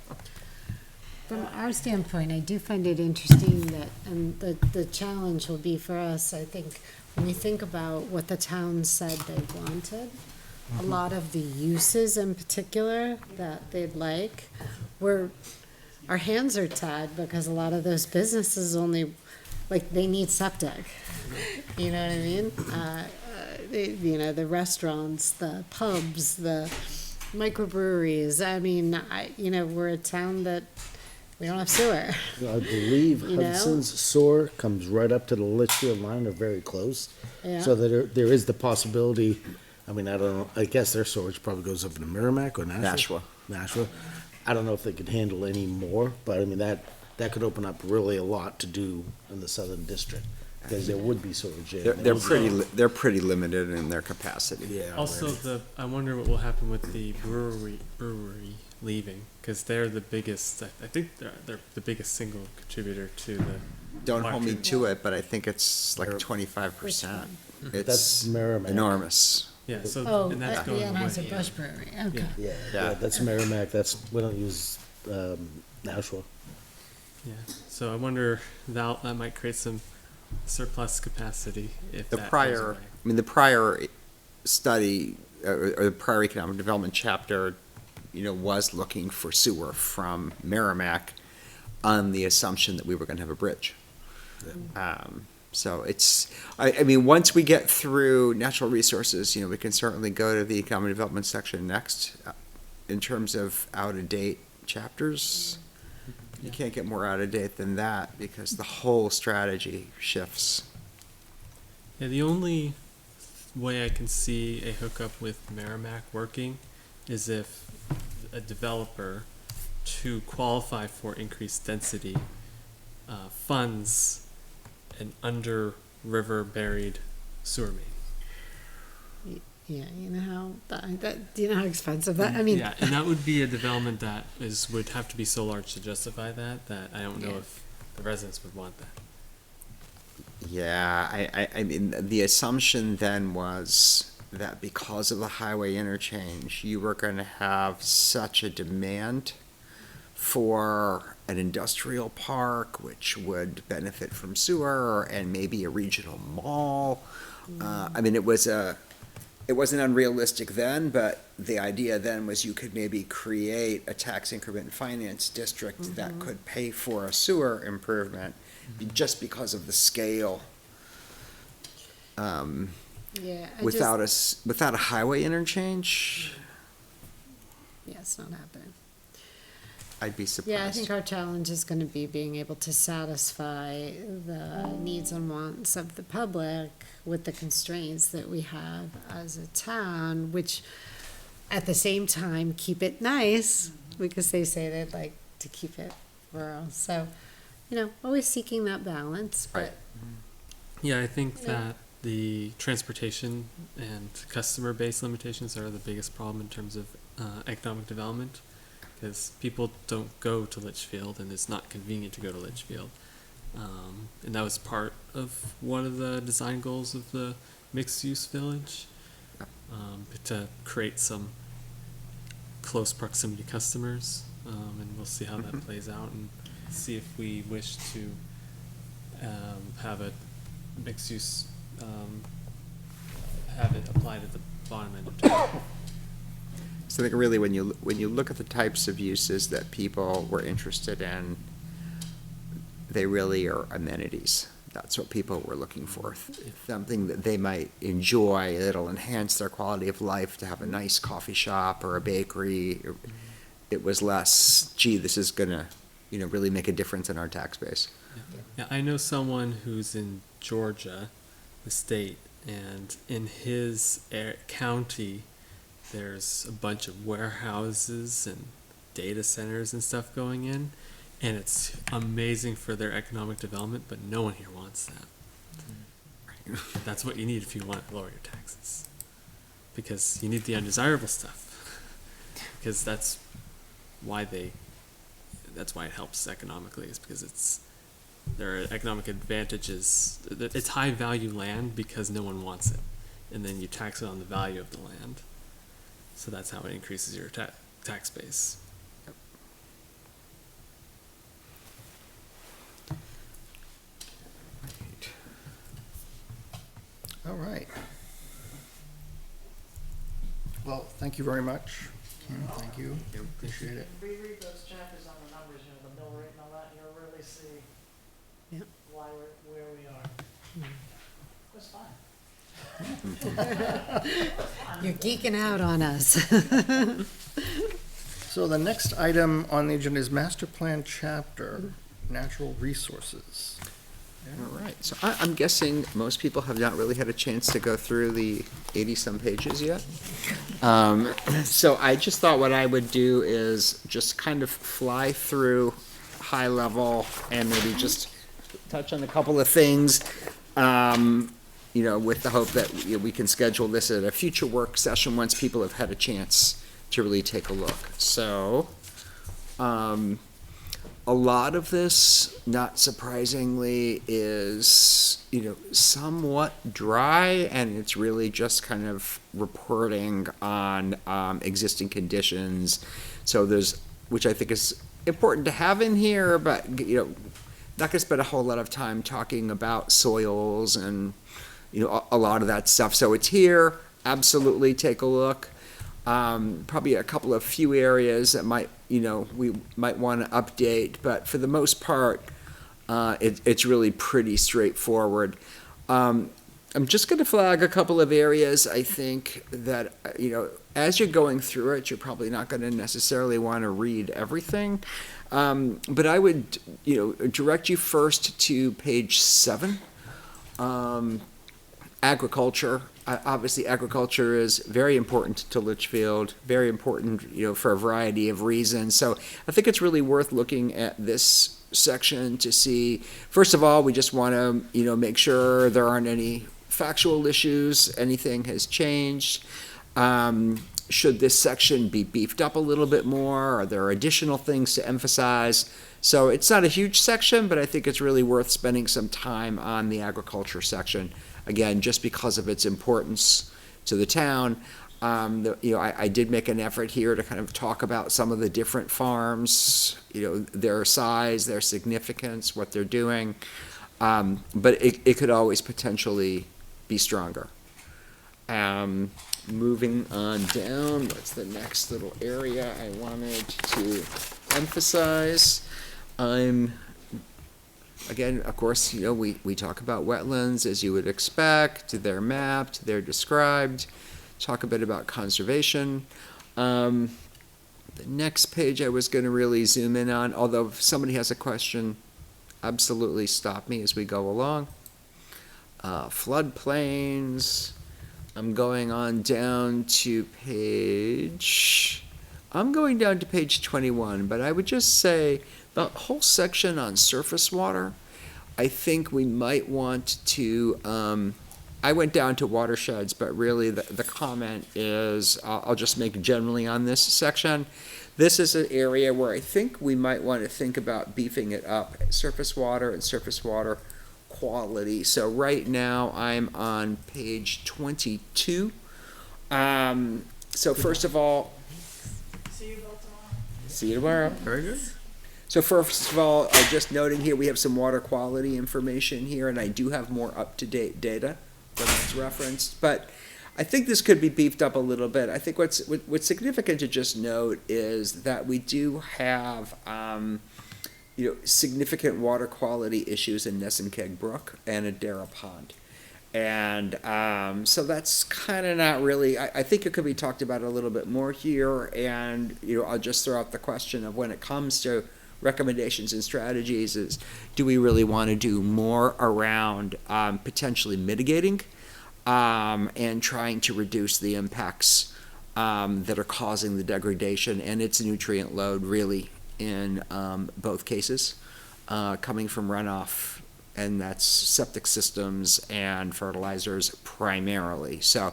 From our standpoint, I do find it interesting that, and the challenge will be for us, I think, when you think about what the town said they wanted, a lot of the uses in particular that they'd like, our hands are tied because a lot of those businesses only, like, they need septic. You know what I mean? You know, the restaurants, the pubs, the microbreweries. I mean, we're a town that we don't have sewer. I believe You know? Hudson's sewer comes right up to the Litchfield line, or very close. Yeah. So that there is the possibility, I mean, I don't know, I guess their storage probably goes up to Merrimack or Nashua. Nashua. I don't know if they could handle any more, but I mean, that could open up really a lot to do in the southern district, because there would be storage there. They're pretty limited in their capacity. Yeah. Also, already. I wonder what will happen with the brewery leaving, because they're the biggest. I think they're the biggest single contributor to the. Don't hold me market. to it, but I think it's like Or- 25%. That's It's Merrimack. enormous. Yeah, so Oh, and that's the going away. Anheuser-Busch Brewery, okay. Yeah. Yeah, that's Merrimack, we don't use, Nashua. Yeah, so I wonder that might create some surplus capacity if The that goes prior, away. I mean, the prior study, or the prior economic development chapter, was looking for sewer from Merrimack on the assumption that we were gonna have a bridge. So it's, I mean, once we get through natural resources, we can certainly go to the economic development section next, in terms of out-of-date chapters. You can't get more out of date than that because the whole strategy shifts. Yeah, the only way I can see a hookup with Merrimack working is if a developer, to qualify for increased density, funds an under river buried sewer main. Yeah, you know how, do you know how expensive that, I mean. Yeah, and that would be a development that would have to be so large to justify that I don't know Yeah. if the residents would want that. Yeah, I mean, the assumption then was that because of the highway interchange, you were gonna have such a demand for an industrial park, which would benefit from sewer, and maybe a regional mall. I mean, it wasn't unrealistic then, but the idea then was you could maybe create a tax increment finance district that could pay for a sewer improvement just because of the scale. Yeah, Without a highway interchange, yeah, it's not happening. I'd be surprised. Yeah, I think our challenge is gonna be being able to satisfy the needs and wants of the public with the constraints that we have as a town, which at the same time, keep it nice, because they say they'd like to keep it rural, so, always seeking that balance, but. Right. Yeah, I think Yeah. that the transportation and customer base limitations are the biggest problem in terms of economic development, because people don't go to Litchfield and it's not convenient to go to Litchfield. And that was part of one of the design goals of the mixed-use village, to create some close proximity customers, and we'll see how that plays out and see if we wish to have a mixed use, have it applied at the bottom end of town. So I think really when you look at the types of uses that people were interested in, they really are amenities. That's what people were looking for. Something that they might enjoy, that'll enhance their quality of life, to have a nice coffee shop or a bakery. It was less, gee, this is gonna, really make a difference in our tax base. Yeah, I know someone who's in Georgia, the state, and in his county, there's a bunch of warehouses and data centers and stuff going in, and it's amazing for their economic development, but no one here wants that. That's what you need if you want to lower your taxes, because you need the undesirable stuff, because that's why it helps economically, is because there are economic advantages. It's high value land because no one wants it, and then you tax it on the value of the land. So that's how it increases your tax base. All right. Well, thank you very much. Thank you. Appreciate it. Reread those chapters on the numbers, the mill rate and all that, you'll really see Yeah. why we're where we are. That's fine. You're geeking out on us. So the next item on the agenda is master plan chapter, natural resources. All right, so I'm guessing most people have not really had a chance to go through the 80-some pages yet. So I just thought what I would do is just kind of fly through high level and maybe just touch on a couple of things, with the hope that we can schedule this at a future work session once people have had a chance to really take a look. So, a lot of this, not surprisingly, is, somewhat dry, and it's really just kind of reporting on existing conditions. So which I think is important to have in here, but, not gonna spend a whole lot of time talking about soils and, a lot of that stuff. So it's here, absolutely take a look. Probably a couple of few areas that we might want to update, but for the most part, it's really pretty straightforward. I'm just going to flag a couple of areas I think that, as you're going through it, you're probably not going to necessarily want to read everything. But I would, direct you first to page 7. Agriculture. Obviously, agriculture is very important to Litchfield, very important, for a variety of reasons. So I think it's really worth looking at this section to see, first of all, we just want to, make sure there aren't any factual issues, anything has changed. Should this section be beefed up a little bit more? Are there additional things to emphasize? So it's not a huge section, but I think it's really worth spending some time on the agriculture section. Again, just because of its importance to the town. I did make an effort here to kind of talk about some of the different farms, their size, their significance, what they're doing. But it could always potentially be stronger. Moving on down, what's the next little area I wanted to emphasize? Again, of course, we talk about wetlands as you would expect. They're mapped, they're described. Talk a bit about conservation. The next page I was going to really zoom in on, although if somebody has a question, absolutely stop me as we go along. Floodplains. I'm going down to page 21, but I would just say the whole section on surface water, I think we might want to, I went down to watersheds, but really the comment is, I'll just make generally on this section. This is an area where I think we might want to think about beefing it up, surface water and surface water quality. So right now I'm on page 22. So first of all, See you both tomorrow. see you tomorrow. Very good. So first of all, just noting here, we have some water quality information here, and I do have more up-to-date data that's referenced, but I think this could be beefed up a little bit. I think what's significant to just note is that we do have significant water quality issues in Nessonkeg Brook and Adara Pond. And so that's kind of not really, I think it could be talked about a little bit more here. And, I'll just throw out the question of when it comes to recommendations and strategies is, do we really want to do more around potentially mitigating and trying to reduce the impacts that are causing the degradation and its nutrient load really in both cases, coming from runoff, and that's septic systems and fertilizers primarily. So,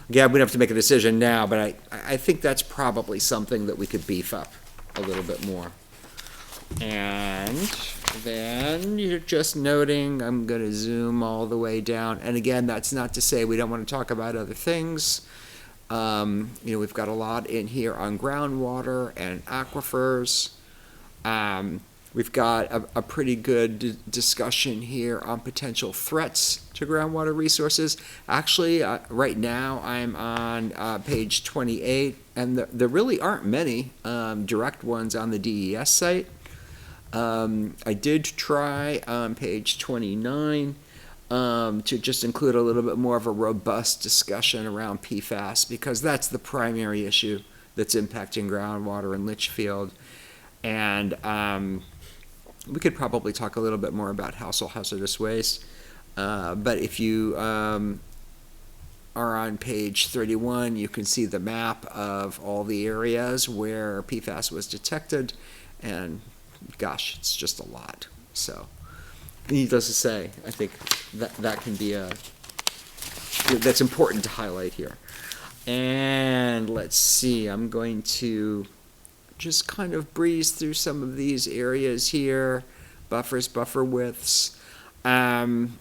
again, we don't have to make a decision now, but I think that's probably something that we could beef up a little bit more. And then you're just noting, I'm going to zoom all the way down. And again, that's not to say we don't want to talk about other things. We've got a lot in here on groundwater and aquifers. We've got a pretty good discussion here on potential threats to groundwater resources. Actually, right now I'm on page 28, and there really aren't many direct ones on the DES site. I did try on page 29 to just include a little bit more of a robust discussion around PFAS, because that's the primary issue that's impacting groundwater in Litchfield. And we could probably talk a little bit more about household hazardous waste. But if you are on page 31, you can see the map of all the areas where PFAS was detected. And gosh, it's just a lot. So needless to say, I think that can be that's important to highlight here. And let's see, I'm going to just kind of breeze through some of these areas here. Buffers, buffer widths. I'm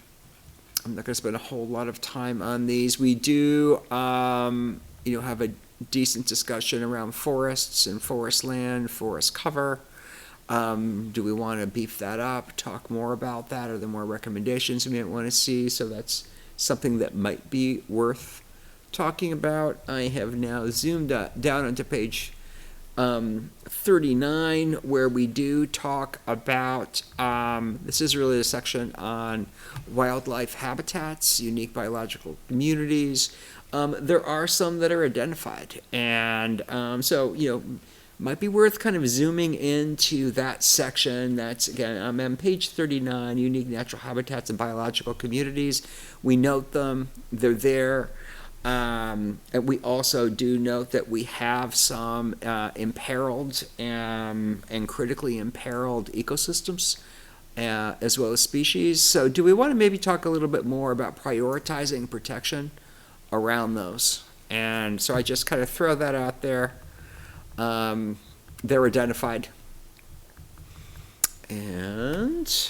not going to spend a whole lot of time on these. We do, have a decent discussion around forests and forest land, forest cover. Do we want to beef that up, talk more about that? Are there more recommendations we might want to see? So that's something that might be worth talking about. I have now zoomed down onto page 39, where we do talk about, this is really a section on wildlife habitats, unique biological communities. There are some that are identified, and so might be worth kind of zooming into that section. That's again on page 39, unique natural habitats and biological communities. We note them; they're there. And we also do note that we have some imperiled and critically imperiled ecosystems, as well as species. So do we want to maybe talk a little bit more about prioritizing protection around those? And so I just kind of throw that out there. They're identified. And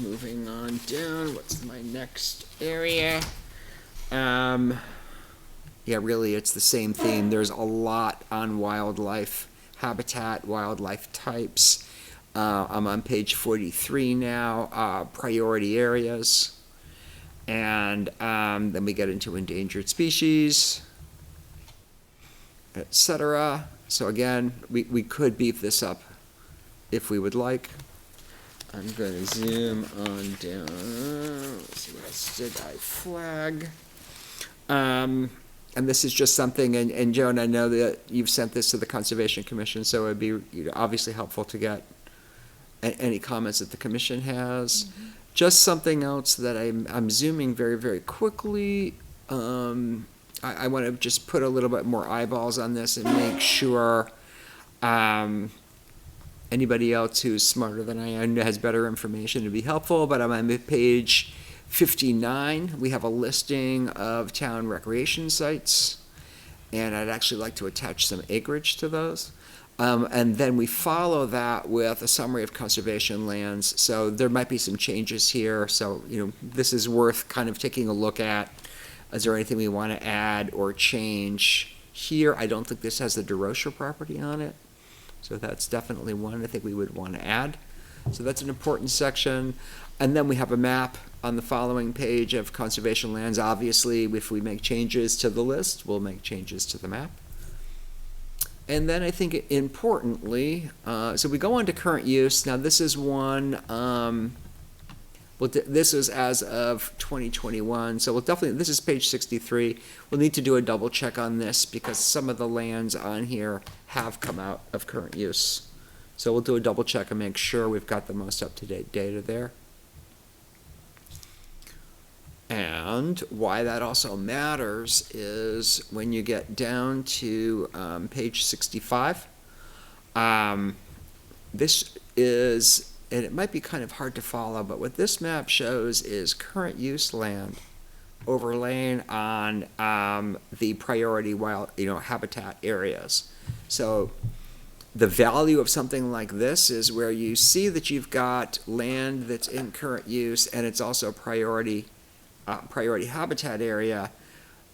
moving on down, what's my next area? Yeah, really, it's the same theme. There's a lot on wildlife habitat, wildlife types. I'm on page 43 now, priority areas. And then we get into endangered species, etc. So again, we could beef this up if we would like. I'm going to zoom on down. Let's see, what else did I flag? And this is just something, and Joan, I know that you've sent this to the Conservation Commission, so it'd be obviously helpful to get any comments that the commission has. Mm-hmm. Just something else that I'm zooming very, very quickly. I want to just put a little bit more eyeballs on this and make sure anybody else who's smarter than I am has better information to be helpful, but I'm on page 59. We have a listing of town recreation sites, and I'd actually like to attach some acreage to those. And then we follow that with a summary of conservation lands. So there might be some changes here. So, this is worth kind of taking a look at. Is there anything we want to add or change here? I don't think this has the DeRocher property on it. So that's definitely one I think we would want to add. So that's an important section. And then we have a map on the following page of conservation lands. Obviously, if we make changes to the list, we'll make changes to the map. And then I think importantly, so we go on to current use. Now this is one, this is as of 2021. So we'll definitely, this is page 63. We'll need to do a double check on this because some of the lands on here have come out of current use. So we'll do a double check and make sure we've got the most up-to-date data there. And why that also matters is when you get down to page 65, this is, and it might be kind of hard to follow, but what this map shows is current use land overlaying on the priority wild, habitat areas. So the value of something like this is where you see that you've got land that's in current use and it's also priority habitat area.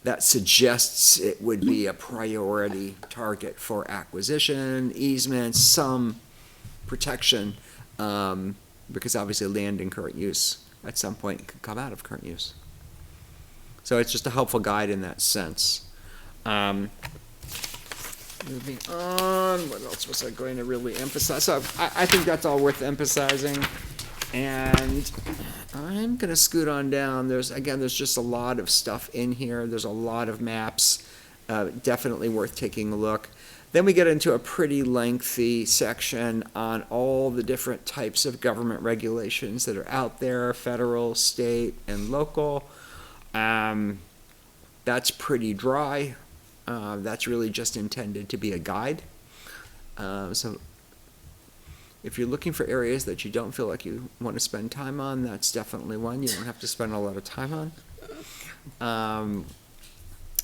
That suggests it would be a priority target for acquisition, easements, some protection, because obviously land in current use at some point could come out of current use. So it's just a helpful guide in that sense. Moving on, what else was I going to really emphasize? So I think that's all worth emphasizing. And I'm going to scoot on down. There's just a lot of stuff in here. There's a lot of maps. Definitely worth taking a look. Then we get into a pretty lengthy section on all the different types of government regulations that are out there, federal, state, and local. That's pretty dry. That's really just intended to be a guide. So if you're looking for areas that you don't feel like you want to spend time on, that's definitely one you don't have to spend a lot of time on.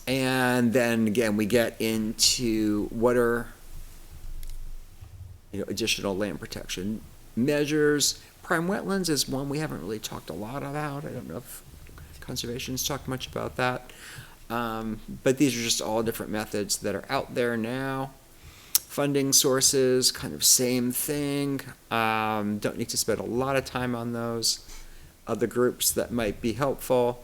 And then again, we get into what are additional land protection measures. Prime wetlands is one we haven't really talked a lot about. I don't know if conservation's talked much about that. But these are just all different methods that are out there now. Funding sources, kind of same thing. Don't need to spend a lot of time on those. Other groups that might be helpful.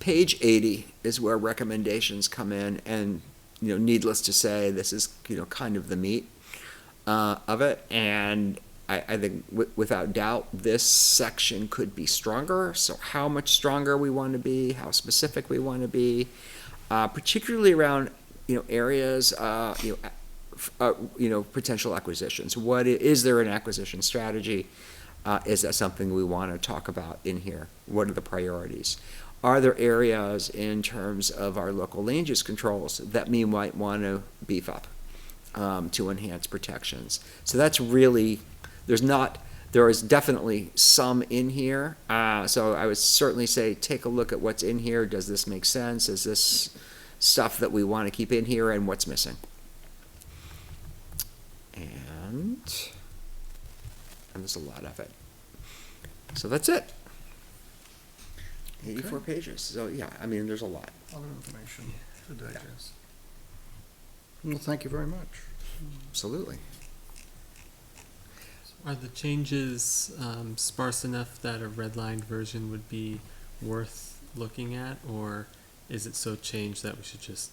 Page 80 is where recommendations come in, and needless to say, this is kind of the meat of it. And I think without doubt, this section could be stronger. So how much stronger we want to be, how specific we want to be, particularly around, areas, potential acquisitions. Is there an acquisition strategy? Is that something we want to talk about in here? What are the priorities? Are there areas in terms of our local land use controls that we might want to beef up to enhance protections? So that's really, there is definitely some in here. So I would certainly say take a look at what's in here. Does this make sense? Is this stuff that we want to keep in here, and what's missing? And there's a lot of it. So that's it. 84 pages. So yeah, I mean, there's a lot. A lot of information to digest. Well, thank you very much. Absolutely. Are the changes sparse enough that a redlined version would be worth looking at, or is it so changed that we should just?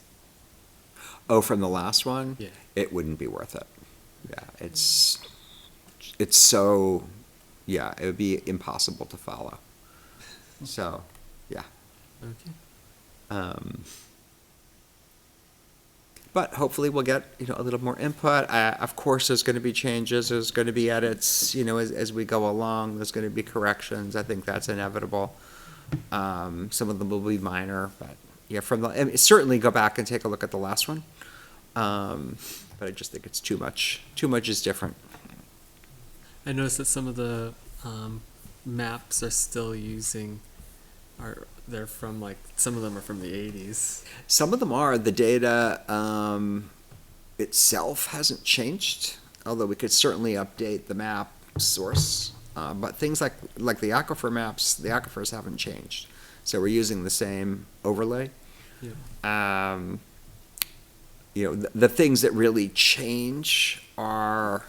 Oh, from the last one? Yeah. It wouldn't be worth it. Yeah, it's so, yeah, it would be impossible to follow. So, yeah. Okay. But hopefully we'll get, a little more input. Of course, there's going to be changes, there's going to be edits, as we go along, there's going to be corrections. I think that's inevitable. Some of them will be minor, but yeah, certainly go back and take a look at the last one. But I just think it's too much. Too much is different. I noticed that some of the maps are still they're from some of them are from the 80s. Some of them are. The data itself hasn't changed, although we could certainly update the map source. But things like the aquifer maps, the aquifers haven't changed. So we're using the same overlay. Yeah. The things that really change are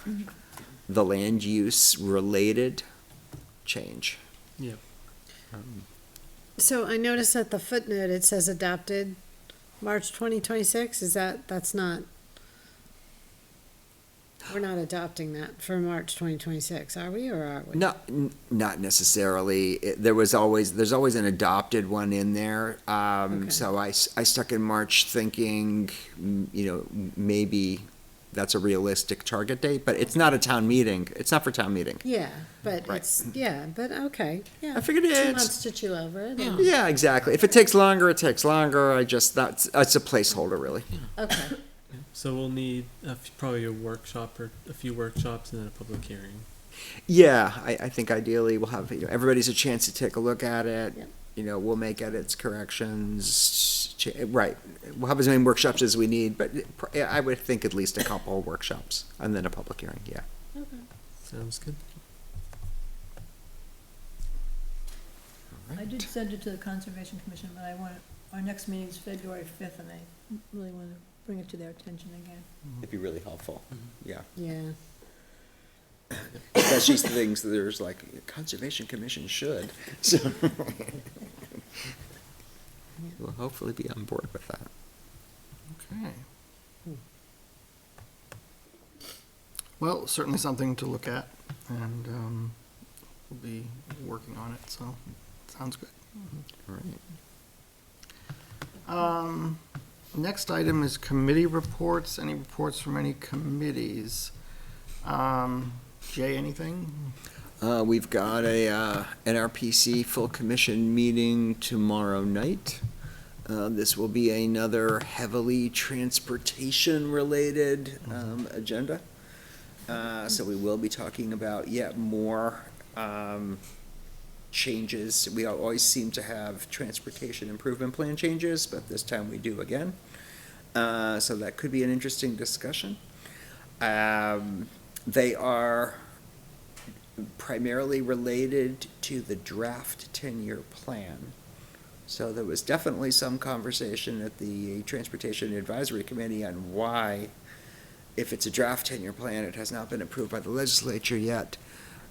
the land use related change. Yeah. So I noticed at the footnote, it says adopted March 2026. That's not, we're not adopting that for March 2026, are we, or are we? Not necessarily. There's always an adopted one in there. Okay. So I stuck in March thinking, maybe that's a realistic target date, but it's not a town meeting. It's not for town meeting. Yeah, but Right. but okay, yeah. I figured 2 it's- months to chew over it. and- Yeah, exactly. If it takes longer, it takes longer. That's a placeholder, really. Okay, So we'll need probably a workshop or a few workshops and then a public hearing. Yeah, I think ideally we'll have, everybody's a chance to take a look at it. Yep. We'll make edits, corrections, right. We'll have as many workshops as we need, but I would think at least a couple of workshops and then a public hearing, yeah. okay. Sounds good. I did send it to the Conservation Commission, but our next meeting is February 5th, and I really want to bring it to their attention again. It'd be really helpful, yeah. Yeah. Especially things that there's Conservation Commission should, so. We'll hopefully be on board with that. Okay. Well, certainly something to look at, and we'll be working on it, so sounds good. All right. Next item is committee reports. Any reports from any committees? Jay, anything? We've got a NRPC full commission meeting tomorrow night. This will be another heavily transportation-related agenda. So we will be talking about yet more changes. We always seem to have transportation improvement plan changes, but this time we do again. So that could be an interesting discussion. They are primarily related to the draft 10-year plan. So there was definitely some conversation at the Transportation Advisory Committee on why, if it's a draft 10-year plan, it has not been approved by the legislature yet,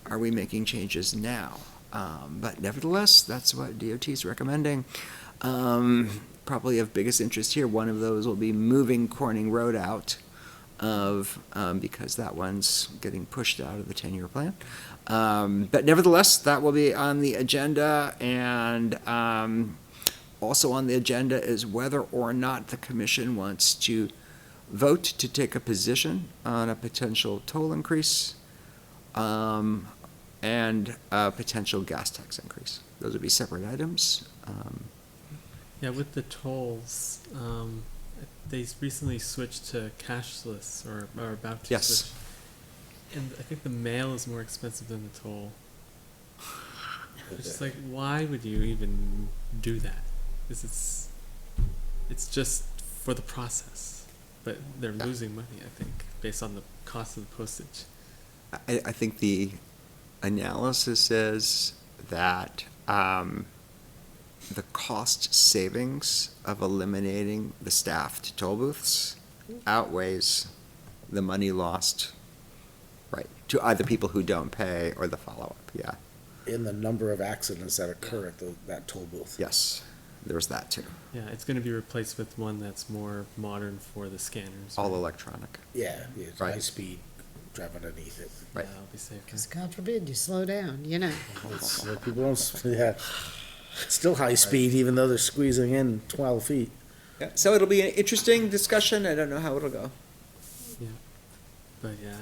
are we making changes now? But nevertheless, that's what DOT is recommending. Probably of biggest interest here, one of those will be moving Corning Road out because that one's getting pushed out of the 10-year plan. But nevertheless, that will be on the agenda, and also on the agenda is whether or not the commission wants to vote to take a position on a potential toll increase and a potential gas tax increase. Those would be separate items. Yeah, with the tolls, they recently switched to cashless, or are about to Yes. switch. And I think the mail is more expensive than the toll. It's just like, why would you even do that? Because it's just for the process, but they're losing money, I think, based on the cost of the postage. I think the analysis is that the cost savings of eliminating the staffed toll booths outweighs the money lost, right, to either people who don't pay or the follow-up, yeah. In the number of accidents that occur at that toll booth. Yes, there's that too. Yeah, it's going to be replaced with one that's more modern for the scanners. All right? electronic. Yeah, it's Right. high speed, drive underneath it. Right. Yeah, I'll be safer. Because God forbid you slow down, you know. It's like people don't, yeah, it's still high speed even though they're squeezing in 12 feet. Yeah, so it'll be an interesting discussion. I don't know how it'll go. Yeah, but yeah,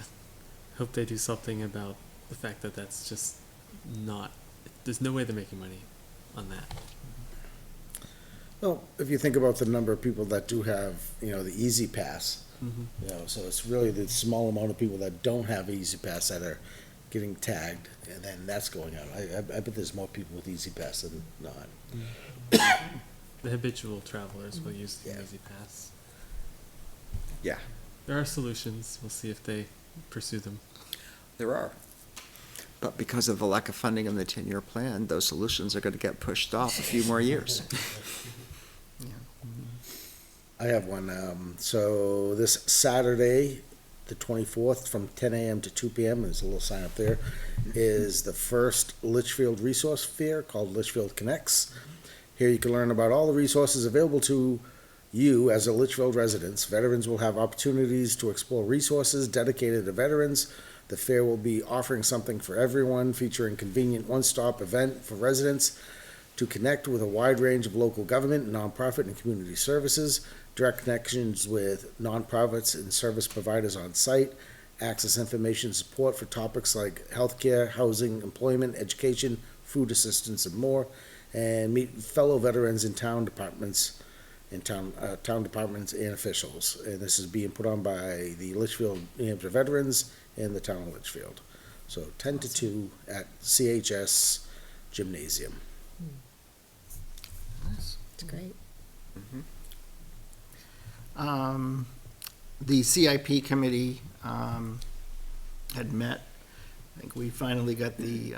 hope they do something about the fact that that's just not. There's no way they're making money on that. Well, if you think about the number of people that do have, the Easy Pass, so it's really the small amount of people that don't have Easy Pass that are getting tagged, and then that's going out. I bet there's more people with Easy Pass than not. The habitual travelers will use the Yeah. Easy Pass. Yeah, There are solutions. We'll see if they pursue them. there are. But because of the lack of funding in the 10-year plan, those solutions are going to get pushed off a few more years. I have one. So this Saturday, the 24th, from 10 a.m. to 2 p.m., there's a little sign up there, is the first Litchfield Resource Fair called Litchfield Connects. Here you can learn about all the resources available to you as a Litchfield residents. Veterans will have opportunities to explore resources dedicated to veterans. The fair will be offering something for everyone, featuring convenient one-stop event for residents to connect with a wide range of local government, nonprofit, and community services, direct connections with nonprofits and service providers on site, access information support for topics like healthcare, housing, employment, education, food assistance, and more, and meet fellow veterans in town departments and officials. And this is being put on by the Litchfield, New Hampshire Veterans and the town of Litchfield. So 10 to 2 at CHS Gymnasium. Nice. It's great. The CIP committee had met. I think we finally got the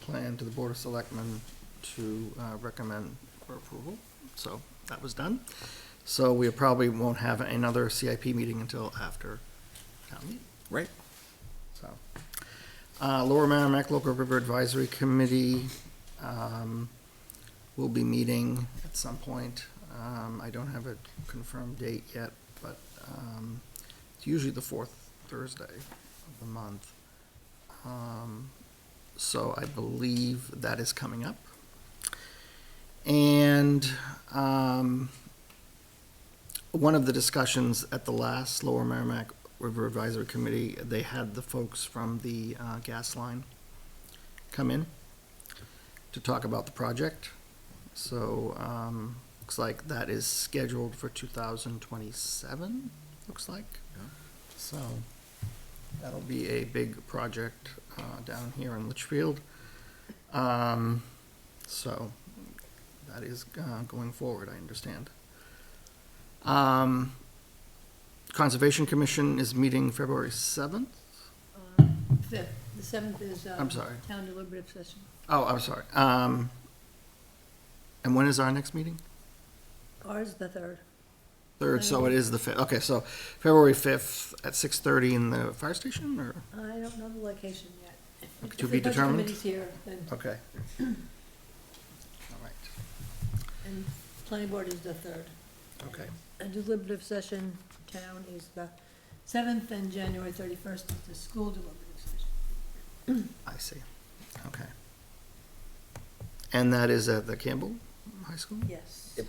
plan to the Board of Selectmen to recommend for approval. So that was done. So we probably won't have another CIP meeting until after town meeting. Right. So, Lower Merrimack Local River Advisory Committee will be meeting at some point. I don't have a confirmed date yet, but it's usually the fourth Thursday of the month. So I believe that is coming up. And one of the discussions at the last Lower Merrimack River Advisory Committee, they had the folks from the gas line come in to talk about the project. So looks like that is scheduled for 2027, looks like. So that'll be a big project down here in Litchfield. So that is going forward, I understand. Conservation Commission is meeting February 7th. Fifth, the 7th is, I'm sorry. town deliberative session. Oh, I'm sorry. And when is our next meeting? Ours, the 3rd. 3rd, so it is the 5th. Okay, so February 5th at 6:30 in the fire station, or? I don't know the location yet. If To the be budget determined? committee's here, then, Okay. All right, and planning board is the 3rd. okay. A deliberative session, town is the 7th and January 31st is the school deliberative session. I see. Okay. And that is at the Campbell High School? Yes. Yep.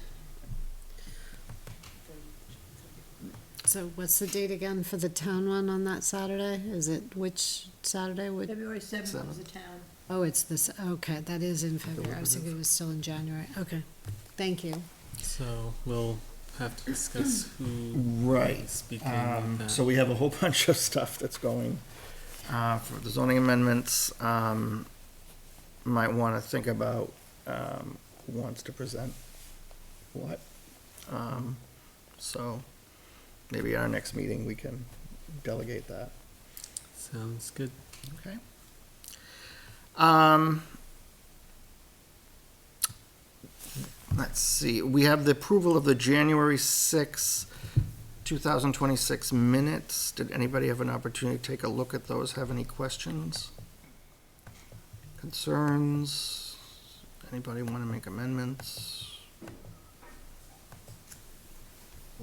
So what's the date again for the town one on that Saturday? Is it which Saturday? February 7th Seventh. is the town. Oh, it's this, okay, that is in February. I was thinking it was still in January. Okay, thank you. So we'll have to discuss who Right. is speaking with that. So we have a whole bunch of stuff that's going, for the zoning amendments. Might want to think about, who wants to present what. So maybe at our next meeting, we can delegate that. Sounds good. Okay. Let's see, we have the approval of the January 6th, 2026 minutes. Did anybody have an opportunity to take a look at those? Have any questions? Concerns? Anybody want to make amendments?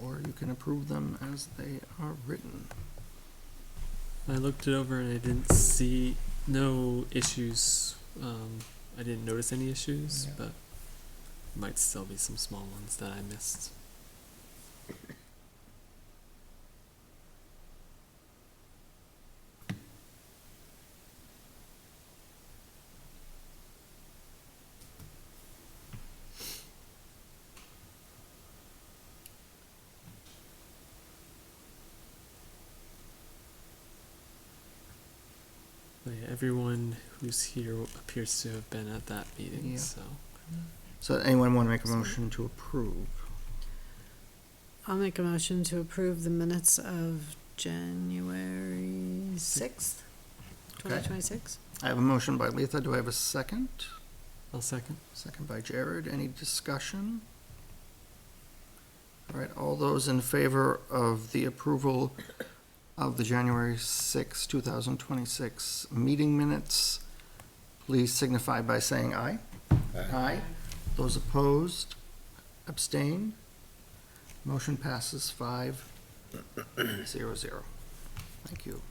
Or you can approve them as they are written. I looked it over and I didn't see no issues. I didn't notice any issues, Yeah. but might still be some small ones that I missed. But yeah, everyone who's here appears to have been at that meeting, Yeah. so. So anyone want to make a motion to approve? I'll make a motion to approve the minutes of January 6th, 2026. I have a motion by Letha. Do I have a second? I'll second. Second by Jared. Any discussion? All right, all those in favor of the approval of the January 6, 2026 meeting minutes, please signify by saying aye. Aye. Those opposed, abstain. Motion passes 5-0-0. Thank you.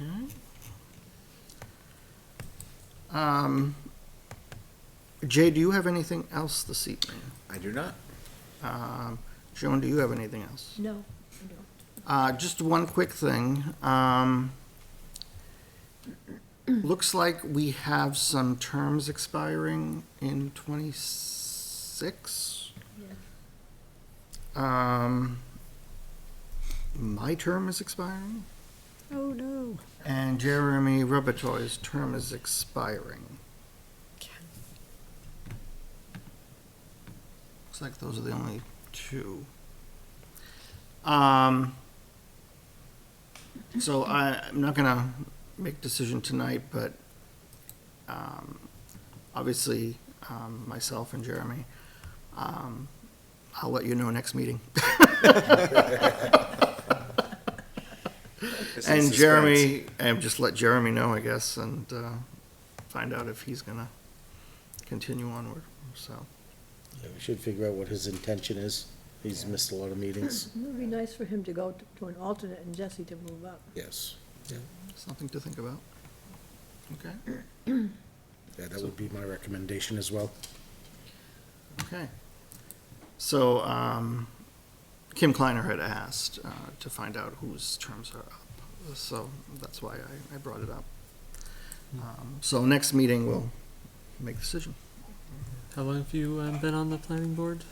Okay. Jay, do you have anything else this evening? I do not. Joan, do you have anything else? No, I don't. Just one quick thing. Looks like we have some terms expiring in 26. My term is expiring, Oh, no. and Jeremy Robertoy's term is expiring. Looks like those are the only two. So I'm not gonna make a decision tonight, but, obviously, myself and Jeremy, I'll let you know next meeting. And Jeremy, and just let Jeremy know, I guess, and, find out if he's gonna continue onward, so. Yeah, we should figure out what his intention is. He's missed a lot of meetings. It would be nice for him to go to an alternate and Jesse to move up. Yes. Something to think about. Okay, Yeah, that would be my recommendation as well. okay. So, Kim Kleiner had asked, to find out whose terms are up, so that's why I brought it up. So next meeting, we'll make a decision. How long have you been on the planning board?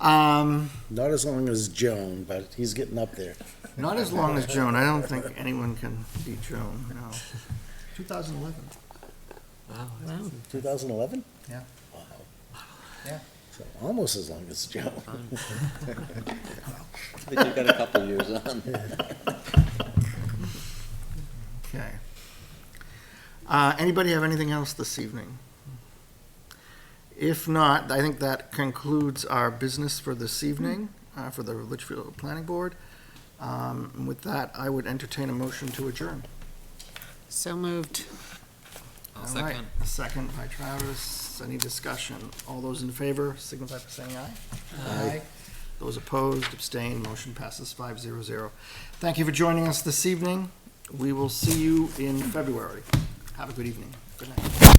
Not as long as Joan, but he's getting up there. Not as long as Joan. I don't think anyone can beat Joan, no. 2011. Wow. Wow. 2011? Yeah. Wow. Yeah. So almost as long as Joan. I think you've got a couple years on. Okay. Anybody have anything else this evening? If not, I think that concludes our business for this evening, for the Litchfield Planning Board. And with that, I would entertain a motion to adjourn. So moved. I'll All right. second. Second by Travis. Any discussion? All those in favor, signify by saying aye. Aye. Those opposed, abstained, motion passes 500. Thank you for joining us this evening. We will see you in February. Have a good evening. Good night.